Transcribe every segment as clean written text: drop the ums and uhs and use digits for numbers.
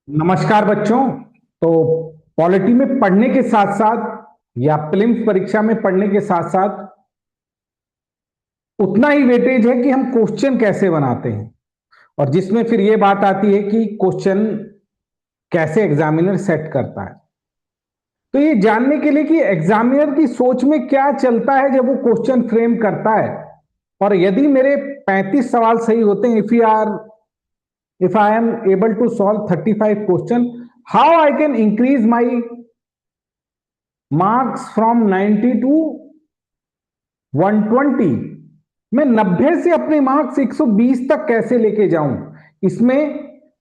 नमस्कार बच्चों। तो पॉलिटी में पढ़ने के साथ साथ या प्रीलिम्स परीक्षा में पढ़ने के साथ साथ उतना ही वेटेज है कि हम क्वेश्चन कैसे बनाते हैं, और जिसमें फिर ये बात आती है कि क्वेश्चन कैसे एग्जामिनर सेट करता है। तो ये जानने के लिए कि एग्जामिनर की सोच में क्या चलता है जब वो क्वेश्चन फ्रेम करता है, और यदि मेरे 35 सवाल सही होते हैं, if I am able to solve 35 question, how I can increase my marks from 90 to 120। मैं 90 से अपने मार्क्स 120 तक कैसे लेके जाऊं। इसमें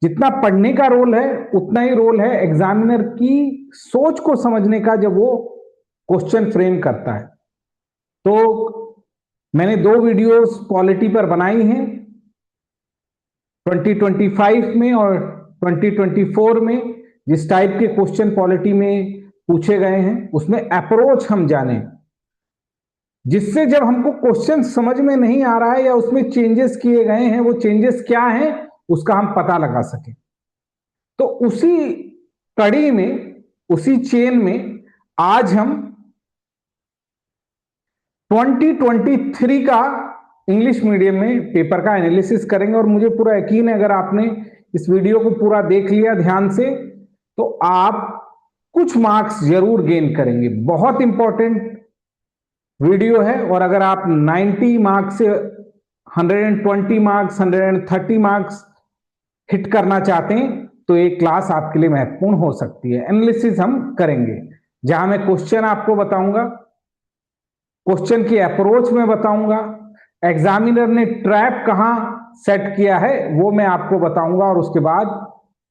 जितना पढ़ने का रोल है उतना ही रोल है एग्जामिनर की सोच को समझने का जब वो क्वेश्चन फ्रेम करता है। तो मैंने दो वीडियोस पॉलिटी पर बनाई हैं, 2025 में और 2024 में। जिस टाइप के क्वेश्चन पॉलिटी में पूछे गए हैं उसमें अप्रोच हम जाने, जिससे जब हमको क्वेश्चन समझ में नहीं आ रहा है या उसमें चेंजेस किए गए हैं, वो चेंजेस क्या हैं उसका हम पता लगा सकें। तो उसी कड़ी में, उसी चेन में आज हम 2023 का इंग्लिश मीडियम में पेपर का एनालिसिस करेंगे। और मुझे पूरा यकीन है अगर आपने इस वीडियो को पूरा देख लिया ध्यान से तो आप कुछ मार्क्स जरूर गेन करेंगे। बहुत इंपॉर्टेंट वीडियो है, और अगर आप 90 मार्क्स से 120 मार्क्स, 130 मार्क्स हिट करना चाहते हैं तो ये क्लास आपके लिए महत्वपूर्ण हो सकती है। एनालिसिस हम करेंगे जहां मैं क्वेश्चन आपको बताऊंगा, क्वेश्चन की अप्रोच में बताऊंगा, एग्जामिनर ने ट्रैप कहां सेट किया है वो मैं आपको बताऊंगा, और उसके बाद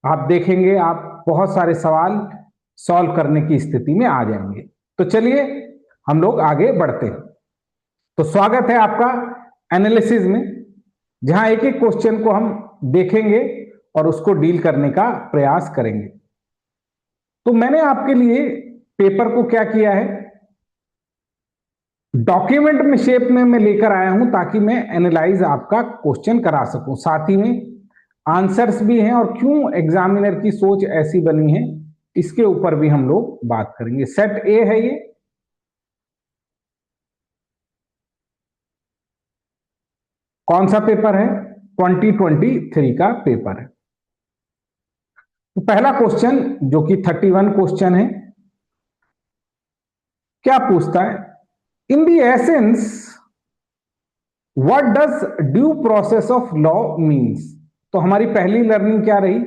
आप देखेंगे आप बहुत सारे सवाल सॉल्व करने की स्थिति में आ जाएंगे। तो चलिए हम लोग आगे बढ़ते हैं। तो स्वागत है आपका एनालिसिस में, जहां एक एक क्वेश्चन को हम देखेंगे और उसको डील करने का प्रयास करेंगे। तो मैंने आपके लिए पेपर को क्या किया है, डॉक्यूमेंट में शेप में मैं लेकर आया हूं ताकि मैं एनालाइज आपका क्वेश्चन करा सकूं। साथ ही में आंसर्स भी हैं और क्यों एग्जामिनर की सोच ऐसी बनी है इसके ऊपर भी हम लोग बात करेंगे। सेट ए है ये, कौन सा पेपर है, 2023 का पेपर है। तो पहला क्वेश्चन जो कि 31 क्वेश्चन है, क्या पूछता है, in the essence what does due process of law means. तो हमारी पहली लर्निंग क्या रही,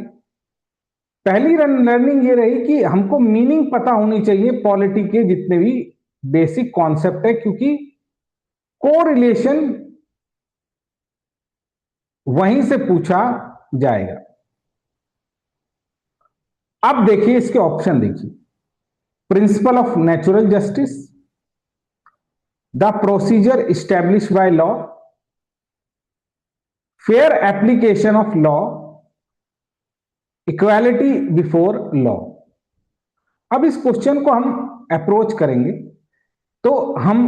पहली लर्निंग ये रही कि हमको मीनिंग पता होनी चाहिए पॉलिटी के जितने भी बेसिक कॉन्सेप्ट है, क्योंकि कोरिलेशन वहीं से पूछा जाएगा। अब देखिए इसके ऑप्शन देखिए, principle of natural justice, the procedure establish by law, fair application of law, equality before law. अब इस क्वेश्चन को हम अप्रोच करेंगे तो हम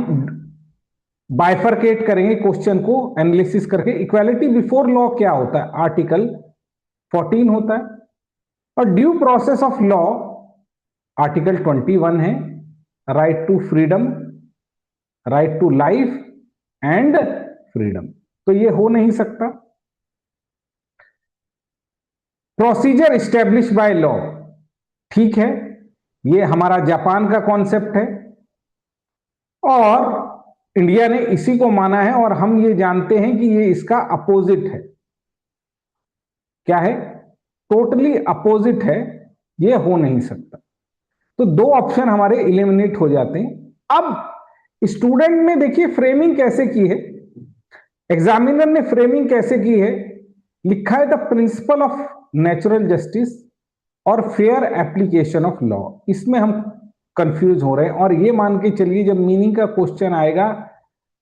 बाइफरकेट करेंगे क्वेश्चन को एनालिसिस करके। इक्वालिटी बिफोर लॉ क्या होता है, आर्टिकल 14 होता है, और due process of law article 21 है, right to freedom, right to life and freedom. तो ये हो नहीं सकता। प्रोसीजर इस्टेब्लिश बाय लॉ, ठीक है, ये हमारा जापान का कॉन्सेप्ट है और इंडिया ने इसी को माना है, और हम ये जानते हैं कि ये इसका अपोजिट है। क्या है, टोटली अपोजिट है, ये हो नहीं सकता। तो दो ऑप्शन हमारे इलिमिनेट हो जाते हैं। अब स्टूडेंट ने देखिए फ्रेमिंग कैसे की है, एग्जामिनर ने फ्रेमिंग कैसे की है, लिखा है the principle of natural justice और फेयर एप्लीकेशन ऑफ लॉ। इसमें हम कंफ्यूज हो रहे हैं, और ये मान के चलिए जब मीनिंग का क्वेश्चन आएगा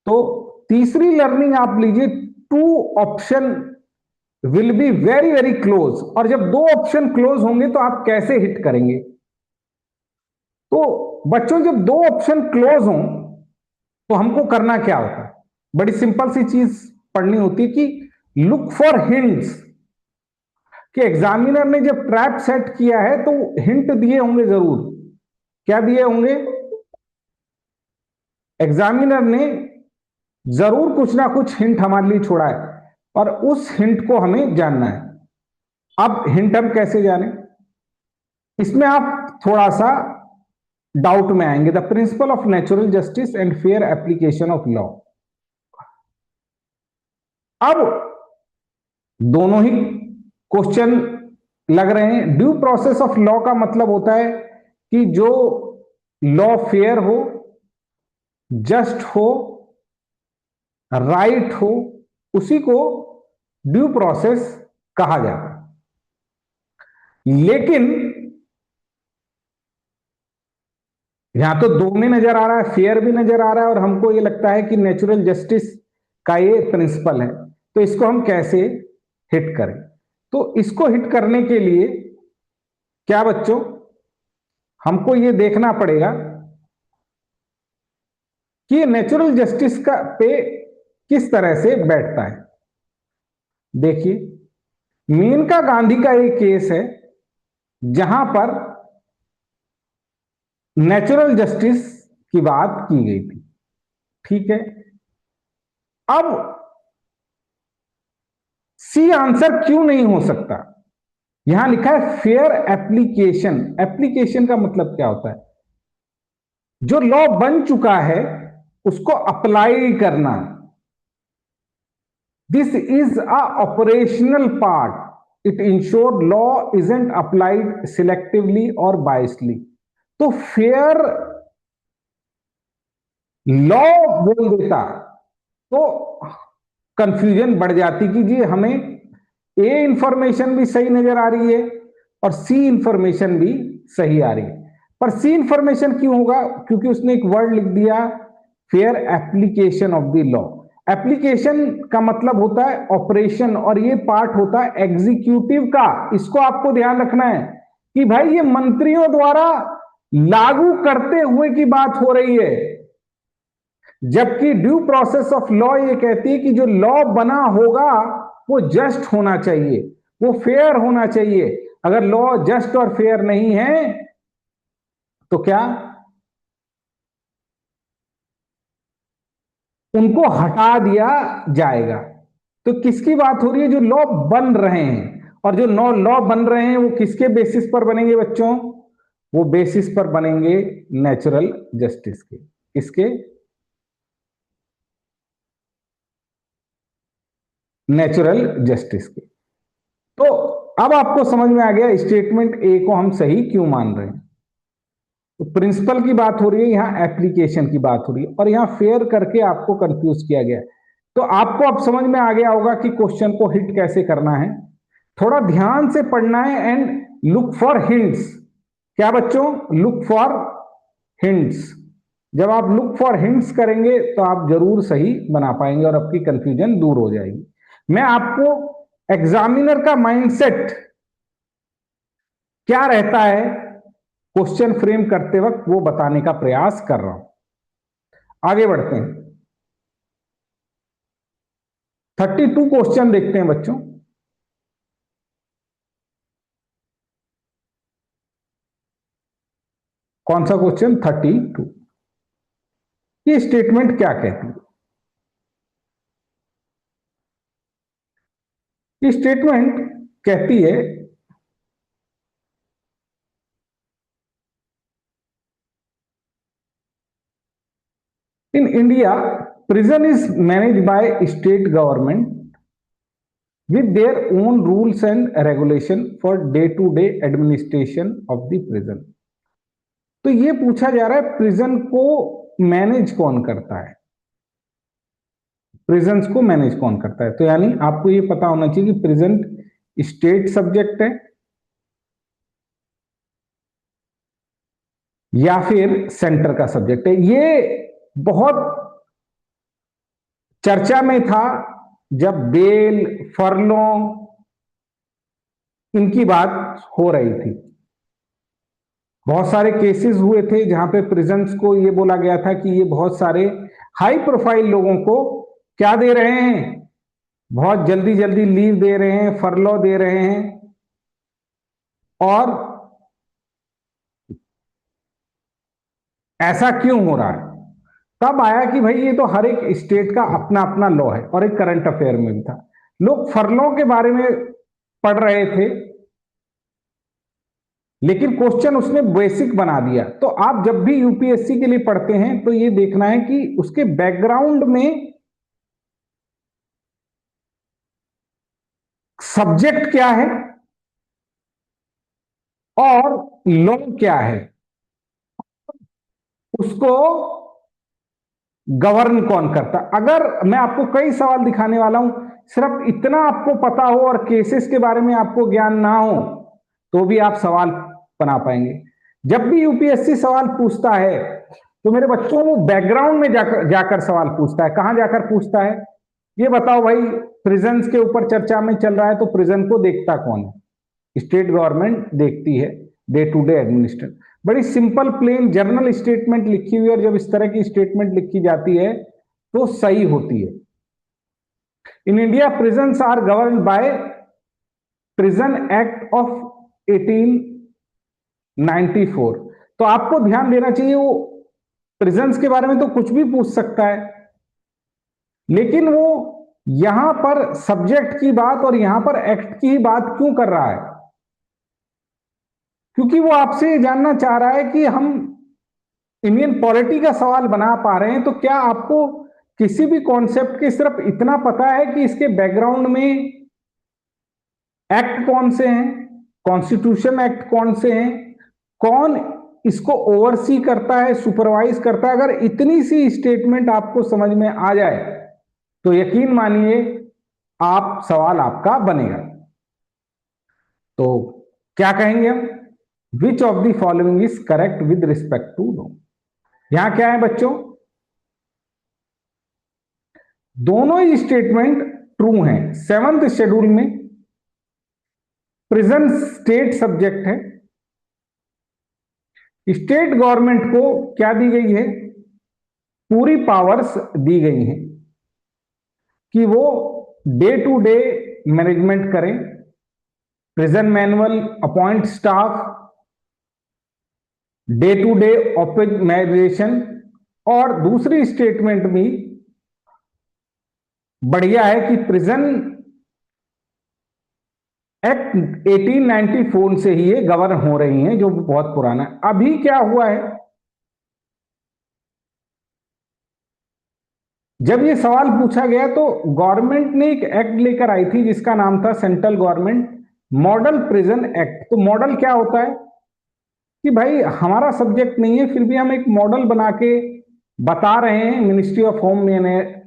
तो तीसरी लर्निंग आप लीजिए, two option will be very very close, और जब दो ऑप्शन क्लोज होंगे तो आप कैसे हिट करेंगे। तो बच्चों जब दो ऑप्शन क्लोज हों तो हमको करना क्या होता है, बड़ी सिंपल सी चीज पढ़नी होती है कि लुक फॉर हिंट्स, कि एग्जामिनर ने जब ट्रैप सेट किया है तो हिंट दिए होंगे जरूर। क्या दिए होंगे? एग्जामिनर ने जरूर कुछ ना कुछ हिंट हमारे लिए छोड़ा है और उस हिंट को हमें जानना है। अब हिंट हम कैसे जाने, इसमें आप थोड़ा सा डाउट में आएंगे। The principle of natural justice and fair application of law. अब दोनों ही क्वेश्चन लग रहे हैं। ड्यू प्रोसेस ऑफ लॉ का मतलब होता है कि जो लॉ फेयर हो, जस्ट हो, राइट हो, उसी को ड्यू प्रोसेस कहा जाता है। लेकिन यहां तो दो में नजर आ रहा है, फेयर भी नजर आ रहा है, और हमको ये लगता है कि नेचुरल जस्टिस का ये प्रिंसिपल है। तो इसको हम कैसे हिट करें? तो इसको हिट करने के लिए क्या बच्चों, हमको ये देखना पड़ेगा कि ये नेचुरल जस्टिस का पे किस तरह से बैठता है। देखिए, मेनका गांधी का एक केस है जहां पर नेचुरल जस्टिस की बात की गई थी। ठीक है, अब सी आंसर क्यों नहीं हो सकता? यहां लिखा है फेयर एप्लीकेशन। एप्लीकेशन का मतलब क्या होता है? जो लॉ बन चुका है उसको अप्लाई करना। This is a operational part. It ensure law isn't applied selectively और बायसली। तो फेयर लॉ बोल देता तो कंफ्यूजन बढ़ जाती कि जी हमें ए इंफॉर्मेशन भी सही नजर आ रही है और सी इंफॉर्मेशन भी सही आ रही है। पर सी इंफॉर्मेशन क्यों होगा? क्योंकि उसने एक वर्ड लिख दिया, fair application of the law. Application का मतलब होता है ऑपरेशन और ये पार्ट होता है एग्जीक्यूटिव का। इसको आपको ध्यान रखना है कि भाई ये मंत्रियों द्वारा लागू करते हुए की बात हो रही है, जबकि ड्यू प्रोसेस ऑफ लॉ ये कहती है कि जो लॉ बना होगा वो जस्ट होना चाहिए, वो फेयर होना चाहिए। अगर लॉ जस्ट और फेयर नहीं है तो क्या उनको हटा दिया जाएगा? तो किसकी बात हो रही है? जो लॉ बन रहे हैं, और जो लॉ बन रहे हैं वो किसके बेसिस पर बनेंगे बच्चों? वो बेसिस पर बनेंगे नेचुरल जस्टिस के। किसके? नेचुरल जस्टिस के। तो अब आपको समझ में आ गया स्टेटमेंट ए को हम सही क्यों मान रहे हैं। तो प्रिंसिपल की बात हो रही है, यहां एप्लीकेशन की बात हो रही है, और यहां फेयर करके आपको कंफ्यूज किया गया है। तो आपको अब समझ में आ गया होगा कि क्वेश्चन को हिट कैसे करना है। थोड़ा ध्यान से पढ़ना है एंड लुक फॉर हिंट्स। क्या बच्चों? Look for hints. जब आप लुक फॉर हिंट्स करेंगे तो आप जरूर सही बना पाएंगे और आपकी कंफ्यूजन दूर हो जाएगी। मैं आपको एग्जामिनर का माइंडसेट क्या रहता है क्वेश्चन फ्रेम करते वक्त वो बताने का प्रयास कर रहा हूं। आगे बढ़ते हैं, 32 क्वेश्चन देखते हैं बच्चों। कौन सा क्वेश्चन? 32। ये स्टेटमेंट क्या कहती है? ये स्टेटमेंट कहती है in India prison is managed by state government with their own rules and regulation for day to day administration of the prison। तो ये पूछा जा रहा है प्रिजन को मैनेज कौन करता है, प्रिजन्स को मैनेज कौन करता है। तो यानी आपको ये पता होना चाहिए कि प्रिजन स्टेट सब्जेक्ट है या फिर सेंटर का सब्जेक्ट है। ये बहुत चर्चा में था जब बेल, फरलो इनकी बात हो रही थी। बहुत सारे केसेस हुए थे जहां पे प्रिजन्स को ये बोला गया था कि ये बहुत सारे हाई प्रोफाइल लोगों को क्या दे रहे हैं, बहुत जल्दी जल्दी लीव दे रहे हैं, फरलो दे रहे हैं। और ऐसा क्यों हो रहा है? तब आया कि भाई ये तो हर एक स्टेट का अपना अपना लॉ है, और एक करंट अफेयर में भी था। लोग फरलॉ के बारे में पढ़ रहे थे, लेकिन क्वेश्चन उसने बेसिक बना दिया। तो आप जब भी यूपीएससी के लिए पढ़ते हैं तो ये देखना है कि उसके बैकग्राउंड में सब्जेक्ट क्या है और लॉ क्या है, उसको गवर्न कौन करता। अगर मैं आपको कई सवाल दिखाने वाला हूं, सिर्फ इतना आपको पता हो और केसेस के बारे में आपको ज्ञान ना हो तो भी आप सवाल बना पाएंगे। जब भी यूपीएससी सवाल पूछता है तो मेरे बच्चों वो बैकग्राउंड में जाकर सवाल पूछता है। कहां जाकर पूछता है? ये बताओ भाई, प्रिजन्स के ऊपर चर्चा में चल रहा है तो प्रिजन को देखता कौन है? स्टेट गवर्नमेंट देखती है, डे टू डे एडमिनिस्ट्रेशन। बड़ी सिंपल प्लेन जर्नल स्टेटमेंट लिखी हुई है, और जब इस तरह की स्टेटमेंट लिखी जाती है तो सही होती है। In India prisons are govern by prison act of 1894। तो आपको ध्यान देना चाहिए, वो प्रिजन्स के बारे में तो कुछ भी पूछ सकता है, लेकिन वो यहां पर सब्जेक्ट की बात और यहां पर एक्ट की ही बात क्यों कर रहा है? क्योंकि वो आपसे जानना चाह रहा है कि हम इंडियन पॉलिटी का सवाल बना पा रहे हैं तो क्या आपको किसी भी कॉन्सेप्ट के सिर्फ इतना पता है कि इसके बैकग्राउंड में एक्ट कौन से हैं, कॉन्स्टिट्यूशन एक्ट कौन से हैं, कौन इसको ओवरसी करता है, सुपरवाइज करता है। अगर इतनी सी स्टेटमेंट आपको समझ में आ जाए तो यकीन मानिए आप सवाल आपका बनेगा। तो क्या कहेंगे हम? Which of the following is correct with respect to law? यहां क्या है बच्चों? दोनों ही स्टेटमेंट ट्रू हैं। सेवंथ शेड्यूल में प्रिजन स्टेट सब्जेक्ट है। स्टेट गवर्नमेंट को क्या दी गई है? पूरी पावर्स दी गई हैं कि वो डे टू डे मैनेजमेंट करें, prison manual, appoint staff, day to day optimisation. और दूसरी स्टेटमेंट भी बढ़िया है कि प्रिजन एक्ट 1894 से ही ये गवर्न हो रही हैं, जो बहुत पुराना है। अभी क्या हुआ है, जब ये सवाल पूछा गया तो गवर्नमेंट ने एक एक्ट लेकर आई थी जिसका नाम था central government model prison act. तो मॉडल क्या होता है कि भाई हमारा सब्जेक्ट नहीं है, फिर भी हम एक मॉडल बना के बता रहे हैं मिनिस्ट्री ऑफ होम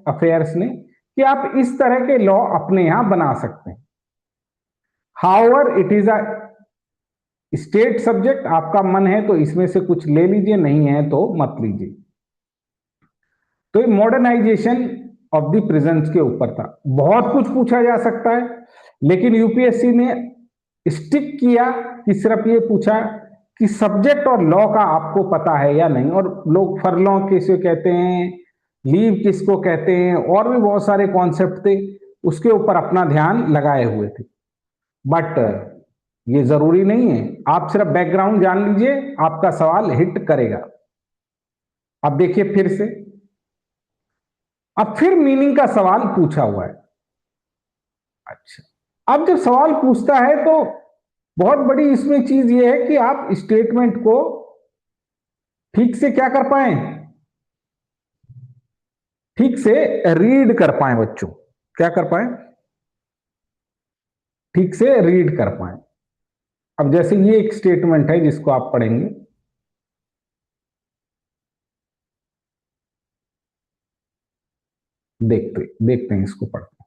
अफेयर्स ने कि आप इस तरह के लॉ अपने यहां बना सकते हैं। However it is a state subject, आपका मन है तो इसमें से कुछ ले लीजिए, नहीं है तो मत लीजिए। तो ये मॉडर्नाइजेशन ऑफ द प्रिजन्स के ऊपर था। बहुत कुछ पूछा जा सकता है, लेकिन यूपीएससी ने स्टिक किया कि सिर्फ ये पूछा कि सब्जेक्ट और लॉ का आपको पता है या नहीं। और लोग फरलॉ किसे कहते हैं, लीव किसको कहते हैं, और भी बहुत सारे कॉन्सेप्ट थे, उसके ऊपर अपना ध्यान लगाए हुए थे। बट ये जरूरी नहीं है, आप सिर्फ बैकग्राउंड जान लीजिए, आपका सवाल हिट करेगा। अब देखिए फिर से, अब फिर मीनिंग का सवाल पूछा हुआ है। अच्छा, अब जब सवाल पूछता है तो बहुत बड़ी इसमें चीज ये है कि आप स्टेटमेंट को ठीक से क्या कर पाए, ठीक से रीड कर पाए बच्चों। क्या कर पाए? ठीक से रीड कर पाए। अब जैसे ये एक स्टेटमेंट है जिसको आप पढ़ेंगे, देखते देखते हैं इसको पढ़ते हैं।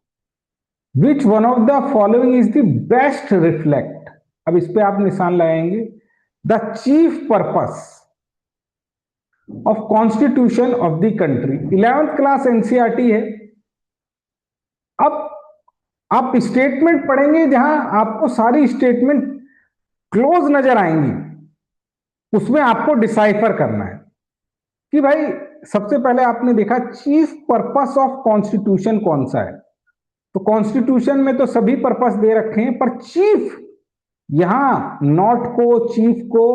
Which one of the following is the best reflect, अब इस पे आप निशान लगाएंगे, the chief purpose of constitution of the country. 11th class NCERT है। अब आप स्टेटमेंट पढ़ेंगे जहां आपको सारी स्टेटमेंट क्लोज नजर आएंगी, उसमें आपको डिसाइफर करना है कि भाई सबसे पहले आपने देखा चीफ पर्पस ऑफ कॉन्स्टिट्यूशन कौन सा है। तो कॉन्स्टिट्यूशन में तो सभी पर्पस दे रखे हैं, पर चीफ यहां नॉट को, चीफ को,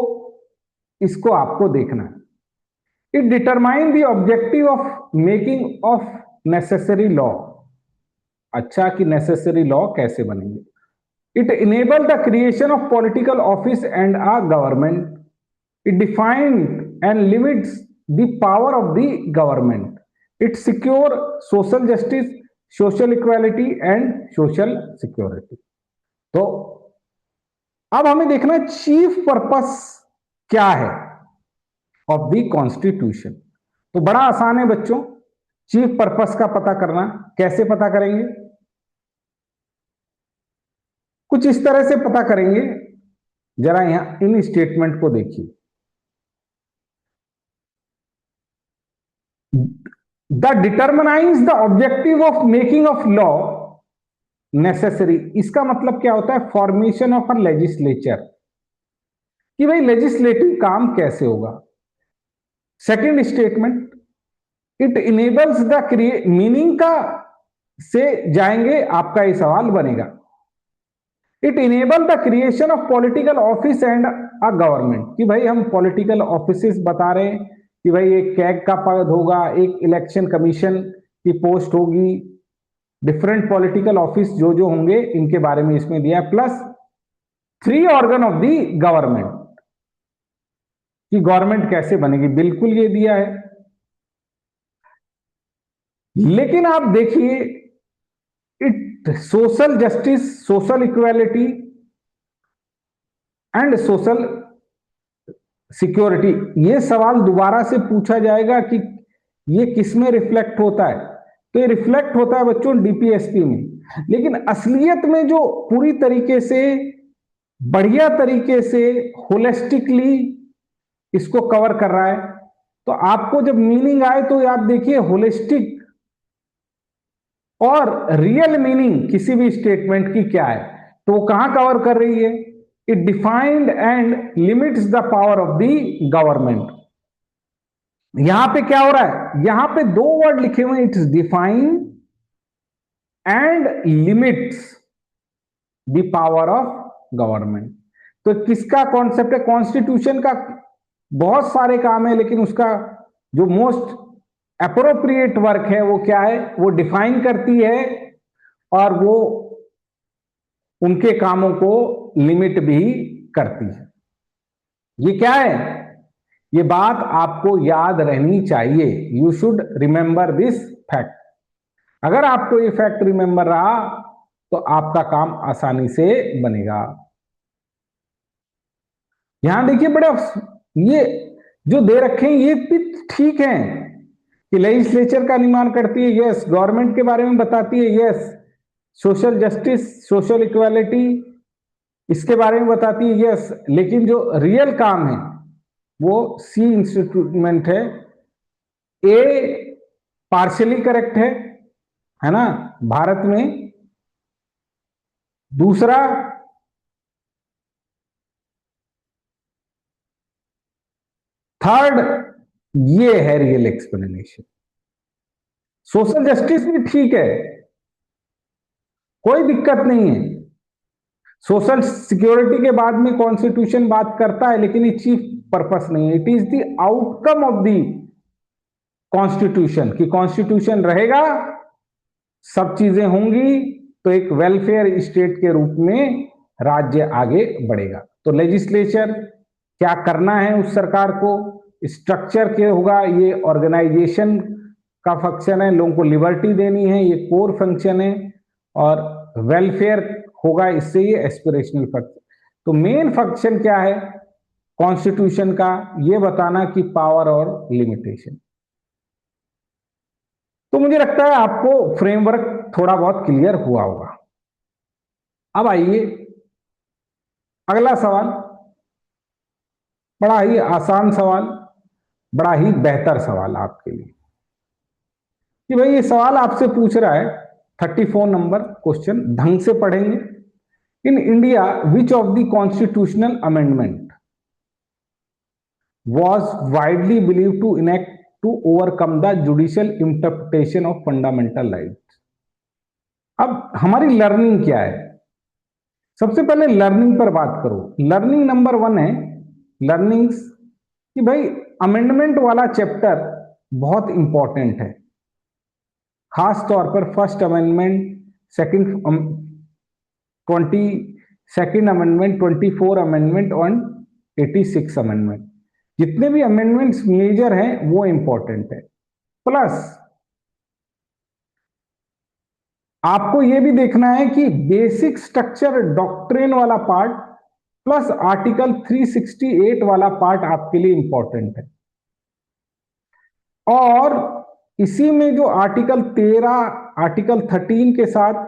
इसको आपको देखना है। It determine the objective of making of necessary law. अच्छा, कि नेसेसरी लॉ कैसे बनेंगे। It enable the creation of political office and a government. It defined and limits the power of the government. It secure social justice, social equality and social security. तो अब हमें देखना है chief purpose क्या है of the constitution. तो बड़ा आसान है बच्चों, चीफ पर्पस का पता करना। कैसे पता करेंगे? कुछ इस तरह से पता करेंगे। जरा यहां इन स्टेटमेंट को देखिए। The determines the objective of making of law necessary. इसका मतलब क्या होता है? फॉर्मेशन ऑफ अ लेजिस्लेचर, कि भाई लेजिस्लेटिव काम कैसे होगा। Second statement, it enables the create, meaning का से जाएंगे, आपका ये सवाल बनेगा। It enable the creation of political office and a government, कि भाई हम पॉलिटिकल ऑफिस बता रहे हैं कि भाई एक कैग का पद होगा, एक इलेक्शन कमीशन की पोस्ट होगी, डिफरेंट पॉलिटिकल ऑफिस जो जो होंगे इनके बारे में इसमें दिया है। Plus 3 organ of the government, कि गवर्नमेंट कैसे बनेगी, बिल्कुल ये दिया है। लेकिन आप देखिए, it social justice, social equality and social security, ये सवाल दोबारा से पूछा जाएगा कि ये किस में रिफ्लेक्ट होता है। तो ये रिफ्लेक्ट होता है बच्चों डीपीएसपी में। लेकिन असलियत में जो पूरी तरीके से, बढ़िया तरीके से, होलिस्टिकली इसको कवर कर रहा है, तो आपको जब मीनिंग आए तो आप देखिए होलिस्टिक और रियल मीनिंग किसी भी स्टेटमेंट की क्या है, तो वो कहां कवर कर रही है। It defined and limits the power of the government. यहां पे क्या हो रहा है? यहां पे 2 वर्ड लिखे हुए हैं, it's define and limits the power of government. तो किसका कॉन्सेप्ट है? कॉन्स्टिट्यूशन का। बहुत सारे काम है, लेकिन उसका जो मोस्ट अप्रोप्रिएट वर्क है वो क्या है? वो डिफाइन करती है और वो उनके कामों को लिमिट भी करती है। ये क्या है? ये बात आपको याद रहनी चाहिए। You should remember this fact. अगर आपको ये फैक्ट रिमेंबर रहा तो आपका काम आसानी से बनेगा। यहां देखिए बड़े, ये जो दे रखे हैं ये भी ठीक है कि लेजिस्लेचर का निर्माण करती है, यस। गवर्नमेंट के बारे में बताती है, yes. Social justice, social equality, इसके बारे में बताती है, यस। लेकिन जो रियल काम है वो सी इंस्ट्रूमेंट है। ए पार्शियली करेक्ट है ना भारत में। दूसरा, थर्ड, ये है रियल एक्सप्लेनेशन। सोशल जस्टिस भी ठीक है, कोई दिक्कत नहीं है। सोशल सिक्योरिटी के बाद में कॉन्स्टिट्यूशन बात करता है, लेकिन ये चीफ पर्पस नहीं है। It is the outcome of the constitution, कि कॉन्स्टिट्यूशन रहेगा, सब चीजें होंगी, तो एक वेलफेयर स्टेट के रूप में राज्य आगे बढ़ेगा। तो लेजिस्लेचर क्या करना है उस सरकार को, स्ट्रक्चर क्या होगा, ये ऑर्गेनाइजेशन का फंक्शन है, लोगों को लिबर्टी देनी है, ये कोर फंक्शन है, और वेलफेयर होगा, इससे ये एस्पिरेशनल फंक्शन। तो मेन फंक्शन क्या है कॉन्स्टिट्यूशन का, ये बताना कि पावर और लिमिटेशन। तो मुझे लगता है आपको फ्रेमवर्क थोड़ा बहुत क्लियर हुआ होगा। अब आइए अगला सवाल, बड़ा ही आसान सवाल, बड़ा ही बेहतर सवाल आपके लिए। कि भाई ये सवाल आपसे पूछ रहा है 34 नंबर क्वेश्चन, ढंग से पढ़ेंगे। In India which of the constitutional amendment was widely believed to enact to overcome the judicial interpretation of fundamental rights। अब हमारी लर्निंग क्या है सबसे पहले लर्निंग पर बात करो। लर्निंग नंबर 1 है लर्निंग्स कि भाई अमेंडमेंट वाला चैप्टर बहुत इंपॉर्टेंट है, खास तौर पर first amendment, second 22nd amendment, 24 amendment और 86 अमेंडमेंट। जितने भी अमेंडमेंट्स मेजर हैं वो इंपॉर्टेंट है। प्लस आपको यह भी देखना है कि बेसिक स्ट्रक्चर डॉक्ट्रिन वाला पार्ट प्लस आर्टिकल 368 वाला पार्ट आपके लिए इंपॉर्टेंट है। और इसी में जो आर्टिकल 13, आर्टिकल 13 के साथ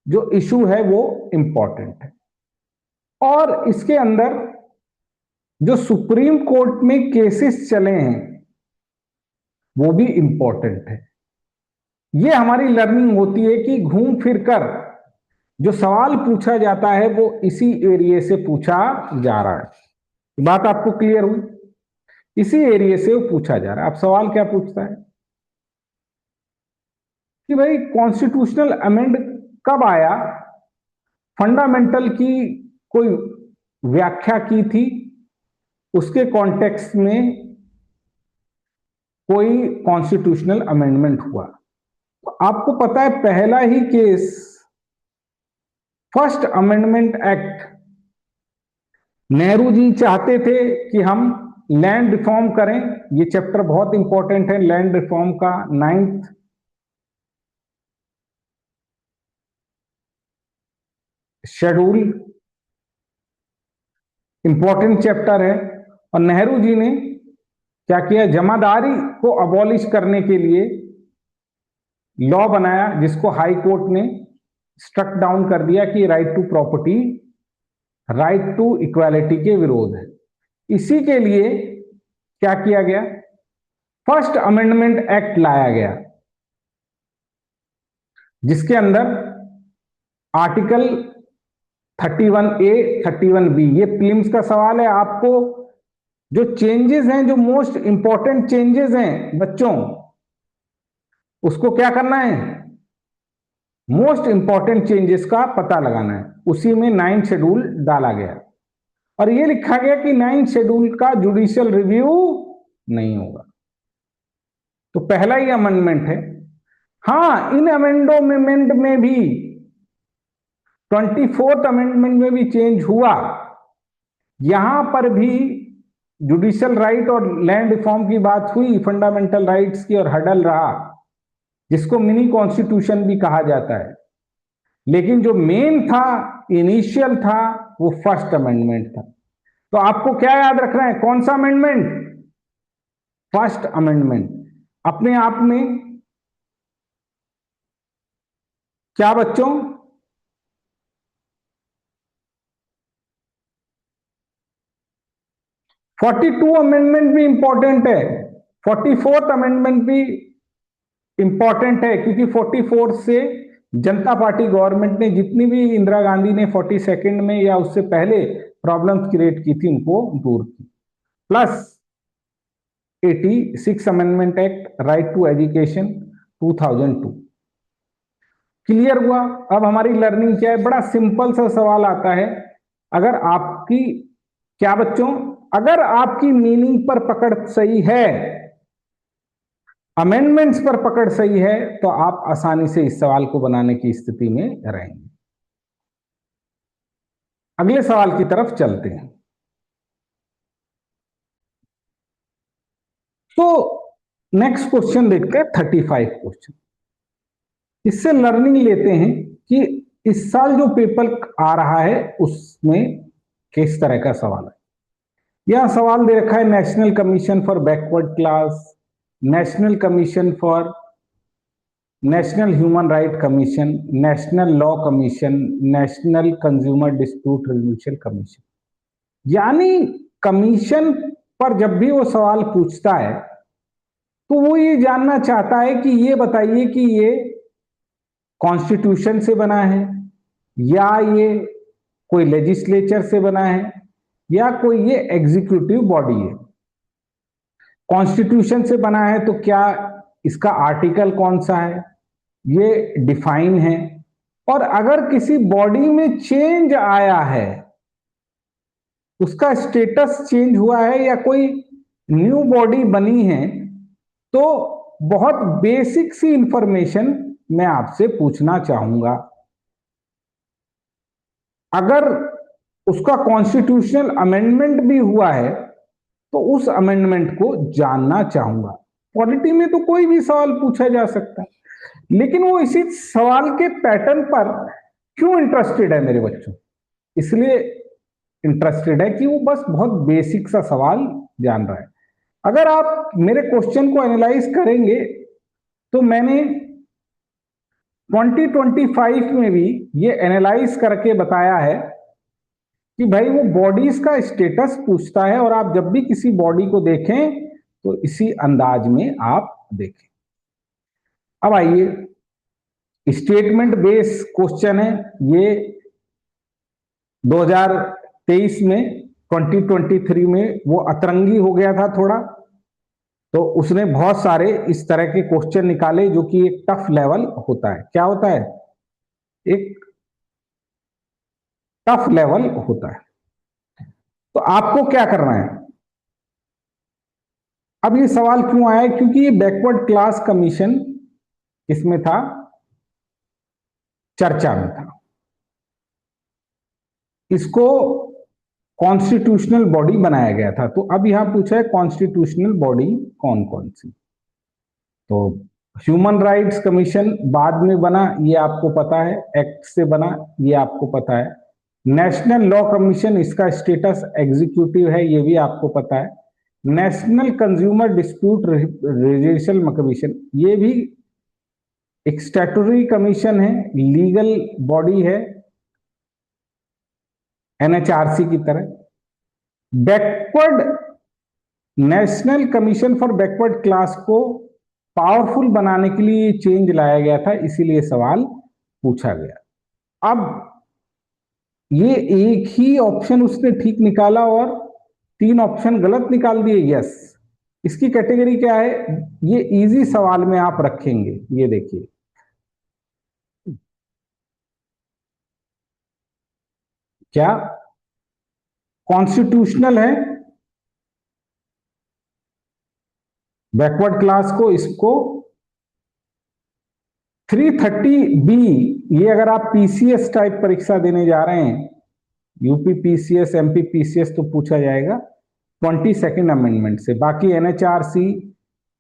जो इशू है वो इंपॉर्टेंट है। और इसके अंदर जो सुप्रीम कोर्ट में केसेस चले हैं वो भी इंपॉर्टेंट है। ये हमारी लर्निंग होती है कि घूम फिर कर जो सवाल पूछा जाता है वो इसी एरिया से पूछा जा रहा है। बात आपको क्लियर हुई? इसी एरिया से वो पूछा जा रहा है। अब सवाल क्या पूछता है कि भाई कॉन्स्टिट्यूशनल अमेंड कब आया, फंडामेंटल की कोई व्याख्या की थी, उसके कॉन्टेक्स्ट में कोई कॉन्स्टिट्यूशनल अमेंडमेंट हुआ। तो आपको पता है पहला ही case first amendment act, Nehru ji चाहते थे कि हम लैंड रिफॉर्म करें। ये चैप्टर बहुत इंपॉर्टेंट है लैंड रिफॉर्म का, 9th शेड्यूल, इंपॉर्टेंट चैप्टर है। और नेहरू जी ने क्या किया, जमादारी को अबॉलिश करने के लिए लॉ बनाया जिसको हाई कोर्ट ने स्ट्रक डाउन कर दिया कि right to property, right to equality के विरोध है। इसी के लिए क्या किया गया, फर्स्ट अमेंडमेंट एक्ट लाया गया जिसके अंदर आर्टिकल 31A 31B, ये प्रीलिम्स का सवाल है। आपको जो चेंजेस हैं, जो मोस्ट इंपॉर्टेंट चेंजेस हैं बच्चों, उसको क्या करना है, मोस्ट इंपॉर्टेंट चेंजेस का पता लगाना है। उसी में 9th शेड्यूल डाला गया और ये लिखा गया कि 9th शेड्यूल का जुडिशियल रिव्यू नहीं होगा। तो पहला ही अमेंडमेंट है। हाँ, इन अमेंडमेंट में भी 24th अमेंडमेंट में भी चेंज हुआ। यहां पर भी जुडिशियल राइट और लैंड रिफॉर्म की बात हुई, फंडामेंटल राइट्स की, और हडल रहा जिसको मिनी कॉन्स्टिट्यूशन भी कहा जाता है। लेकिन जो मेन था, इनिशियल था, वो फर्स्ट अमेंडमेंट था। तो आपको क्या याद रखना है, कौन सा अमेंडमेंट, फर्स्ट अमेंडमेंट। अपने आप में क्या बच्चों, फोर्टी टू अमेंडमेंट भी इंपॉर्टेंट है, 44th अमेंडमेंट भी इंपॉर्टेंट है, क्योंकि 44 से जनता पार्टी गवर्नमेंट ने जितनी भी इंदिरा गांधी ने 42nd में या उससे पहले प्रॉब्लम्स क्रिएट की थी उनको दूर की। Plus 86 amendment act, right to education 2002। Clear हुआ? अब हमारी लर्निंग क्या है, बड़ा सिंपल सा सवाल आता है। अगर आपकी, क्या बच्चों, अगर आपकी मीनिंग पर पकड़ सही है, अमेंडमेंट्स पर पकड़ सही है, तो आप आसानी से इस सवाल को बनाने की स्थिति में रहेंगे। अगले सवाल की तरफ चलते हैं। तो नेक्स्ट क्वेश्चन देखते हैं, 35 क्वेश्चन। इससे लर्निंग लेते हैं कि इस साल जो पेपर आ रहा है उसमें किस तरह का सवाल है। यह सवाल दे रखा है, national commission for backward class, national commission for, national human right commission, national law commission, national consumer dispute resolution commission. यानी कमीशन पर जब भी वो सवाल पूछता है तो वो ये जानना चाहता है कि ये बताइए कि ये कॉन्स्टिट्यूशन से बना है, या ये कोई लेजिस्लेचर से बना है, या कोई ये एग्जीक्यूटिव बॉडी है। कॉन्स्टिट्यूशन से बना है तो क्या इसका आर्टिकल कौन सा है, ये डिफाइन है। और अगर किसी बॉडी में चेंज आया है, उसका स्टेटस चेंज हुआ है या कोई न्यू बॉडी बनी है, तो बहुत बेसिक सी इंफॉर्मेशन मैं आपसे पूछना चाहूंगा। अगर उसका कॉन्स्टिट्यूशनल अमेंडमेंट भी हुआ है तो उस अमेंडमेंट को जानना चाहूंगा। पॉलिटी में तो कोई भी सवाल पूछा जा सकता है, लेकिन वो इसी सवाल के पैटर्न पर क्यों इंटरेस्टेड है मेरे बच्चों? इसलिए इंटरेस्टेड है कि वो बस बहुत बेसिक सा सवाल जान रहा है। अगर आप मेरे क्वेश्चन को एनालाइज करेंगे तो मैंने 2025 में भी ये एनालाइज करके बताया है कि भाई वो बॉडीज का स्टेटस पूछता है, और आप जब भी किसी बॉडी को देखें तो इसी अंदाज में आप देखें। अब आइए, स्टेटमेंट बेस्ड क्वेश्चन है ये। 2023 में 2023 में वो अतरंगी हो गया था थोड़ा, तो उसने बहुत सारे इस तरह के क्वेश्चन निकाले जो कि एक टफ लेवल होता है। क्या होता है? एक टफ लेवल होता है। तो आपको क्या करना है? अब ये सवाल क्यों आया? क्योंकि ये बैकवर्ड क्लास कमीशन इसमें था, चर्चा में था। इसको कॉन्स्टिट्यूशनल बॉडी बनाया गया था। तो अब यहां पूछा है कॉन्स्टिट्यूशनल बॉडी कौन कौन सी। तो ह्यूमन राइट्स कमीशन बाद में बना, ये आपको पता है, एक्ट से बना, ये आपको पता है। नेशनल लॉ कमीशन, इसका स्टेटस एग्जीक्यूटिव है, ये भी आपको पता है। National consumer dispute resolution commission, ये भी एक स्टैट्यूटरी कमीशन है, लीगल बॉडी है एनएचआरसी की तरह। Backward national commission for backward class को पावरफुल बनाने के लिए चेंज लाया गया था, इसीलिए सवाल पूछा गया। अब ये एक ही ऑप्शन उसने ठीक निकाला और 3 ऑप्शन गलत निकाल दिए। यस, इसकी कैटेगरी क्या है? ये इजी सवाल में आप रखेंगे। ये देखिए, क्या कॉन्स्टिट्यूशनल है बैकवर्ड क्लास को, इसको 330B, ये अगर आप पीसीएस टाइप परीक्षा देने जा रहे हैं, यूपी पीसीएस, एमपी पीसीएस, तो पूछा जाएगा 22nd अमेंडमेंट से। बाकी एनएचआरसी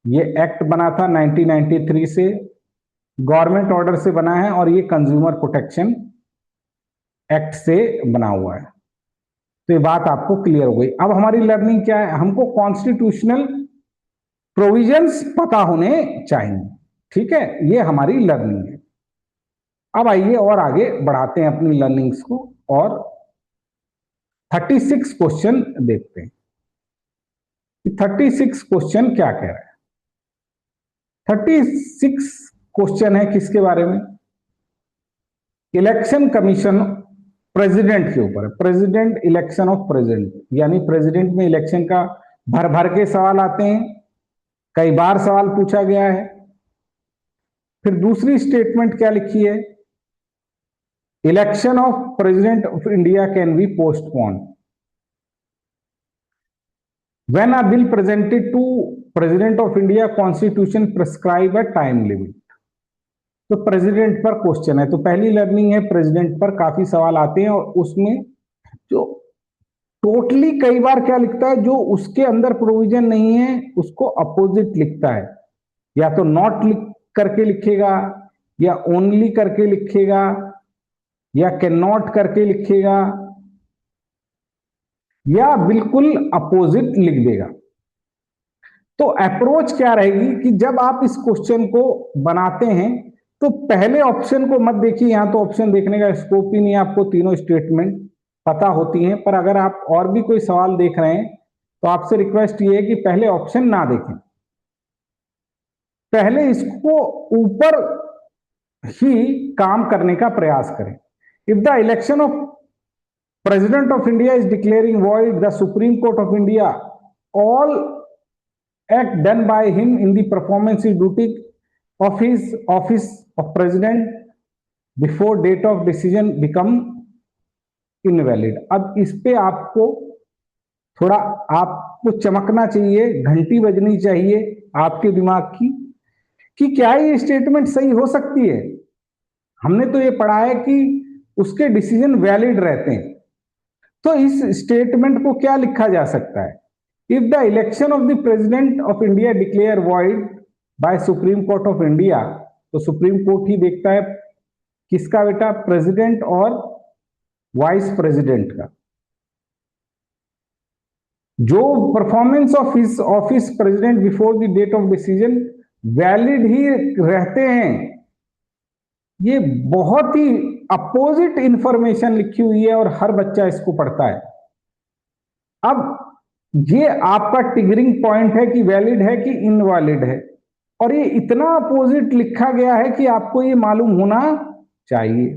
ये एक्ट बना था 1993 से, गवर्नमेंट ऑर्डर से बना है, और ये कंज्यूमर प्रोटेक्शन एक्ट से बना हुआ है। तो ये बात आपको क्लियर हो गई। अब हमारी लर्निंग क्या है? हमको कॉन्स्टिट्यूशनल प्रोविजंस पता होने चाहिए। ठीक है, ये हमारी लर्निंग है। अब आइए और आगे बढ़ाते हैं अपनी लर्निंग्स को, और 36 क्वेश्चन देखते हैं। 36 क्वेश्चन क्या कह रहा है? 36 क्वेश्चन है किसके बारे में? इलेक्शन कमीशन प्रेसिडेंट के ऊपर है। प्रेसिडेंट, इलेक्शन ऑफ प्रेसिडेंट, यानी प्रेसिडेंट में इलेक्शन का भर भर के सवाल आते हैं, कई बार सवाल पूछा गया है। फिर दूसरी स्टेटमेंट क्या लिखी है? Election of president of India can be postpone when a bill presented to president of India constitution prescribe a time limit. तो प्रेसिडेंट पर क्वेश्चन है, तो पहली लर्निंग है प्रेसिडेंट पर काफी सवाल आते हैं, और उसमें जो टोटली कई बार क्या लिखता है, जो उसके अंदर प्रोविजन नहीं है उसको अपोजिट लिखता है। या तो नॉट लिख करके लिखेगा, या ओनली करके लिखेगा, या कैन नॉट करके लिखेगा, या बिल्कुल अपोजिट लिख देगा। तो अप्रोच क्या रहेगी कि जब आप इस क्वेश्चन को बनाते हैं तो पहले ऑप्शन को मत देखिए, यहां तो ऑप्शन देखने का स्कोप ही नहीं है, आपको तीनों स्टेटमेंट पता होती हैं। पर अगर आप और भी कोई सवाल देख रहे हैं तो आपसे रिक्वेस्ट ये है कि पहले ऑप्शन ना देखें, पहले इसको ऊपर ही काम करने का प्रयास करें। If the election of president of India is declaring void the supreme court of India all act done by him in the performance of duty of his office of president before date of decision become invalid. अब इस पे आपको थोड़ा आपको चमकना चाहिए, घंटी बजनी चाहिए आपके दिमाग की कि क्या ये स्टेटमेंट सही हो सकती है। हमने तो ये पढ़ा है कि उसके डिसीजन वैलिड रहते हैं, तो इस स्टेटमेंट को क्या लिखा जा सकता है? If the election of the president of India declare void bye supreme court of India, तो सुप्रीम कोर्ट ही देखता है किसका बेटा, प्रेसिडेंट और वाइस प्रेसिडेंट का। जो performance of his office president before the date of decision valid ही रहते हैं। ये बहुत ही अपोजिट इंफॉर्मेशन लिखी हुई है और हर बच्चा इसको पढ़ता है। अब ये आपका ट्रिगरिंग पॉइंट है कि वैलिड है कि इनवैलिड है, और ये इतना अपोजिट लिखा गया है कि आपको ये मालूम होना चाहिए।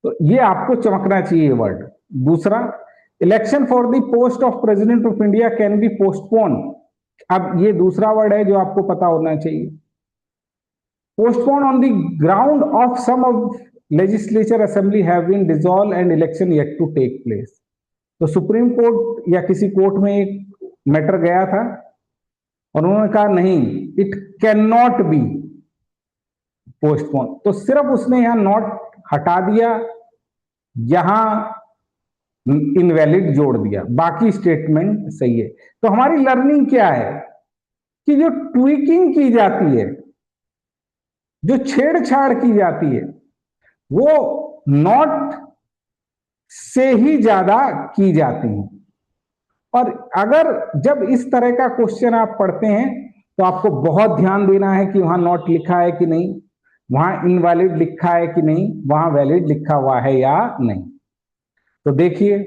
तो ये आपको चमकना चाहिए वर्ड। दूसरा, election for the post of president of India can be postpone. अब ये दूसरा वर्ड है जो आपको पता होना चाहिए। Postpone on the ground of some of legislature assembly have been dissolve and election yet to take place. तो सुप्रीम कोर्ट या किसी कोर्ट में एक मैटर गया था और उन्होंने कहा नहीं, it can not be postpone, तो सिर्फ उसने यहां नॉट हटा दिया, यहां इनवैलिड जोड़ दिया, बाकी स्टेटमेंट सही है। तो हमारी लर्निंग क्या है कि जो ट्वीकिंग की जाती है, जो छेड़छाड़ की जाती है, वो नॉट से ही ज्यादा की जाती है। और अगर जब इस तरह का क्वेश्चन आप पढ़ते हैं तो आपको बहुत ध्यान देना है कि वहां नॉट लिखा है कि नहीं, वहां इनवैलिड लिखा है कि नहीं, वहां वैलिड लिखा हुआ है या नहीं। तो देखिए,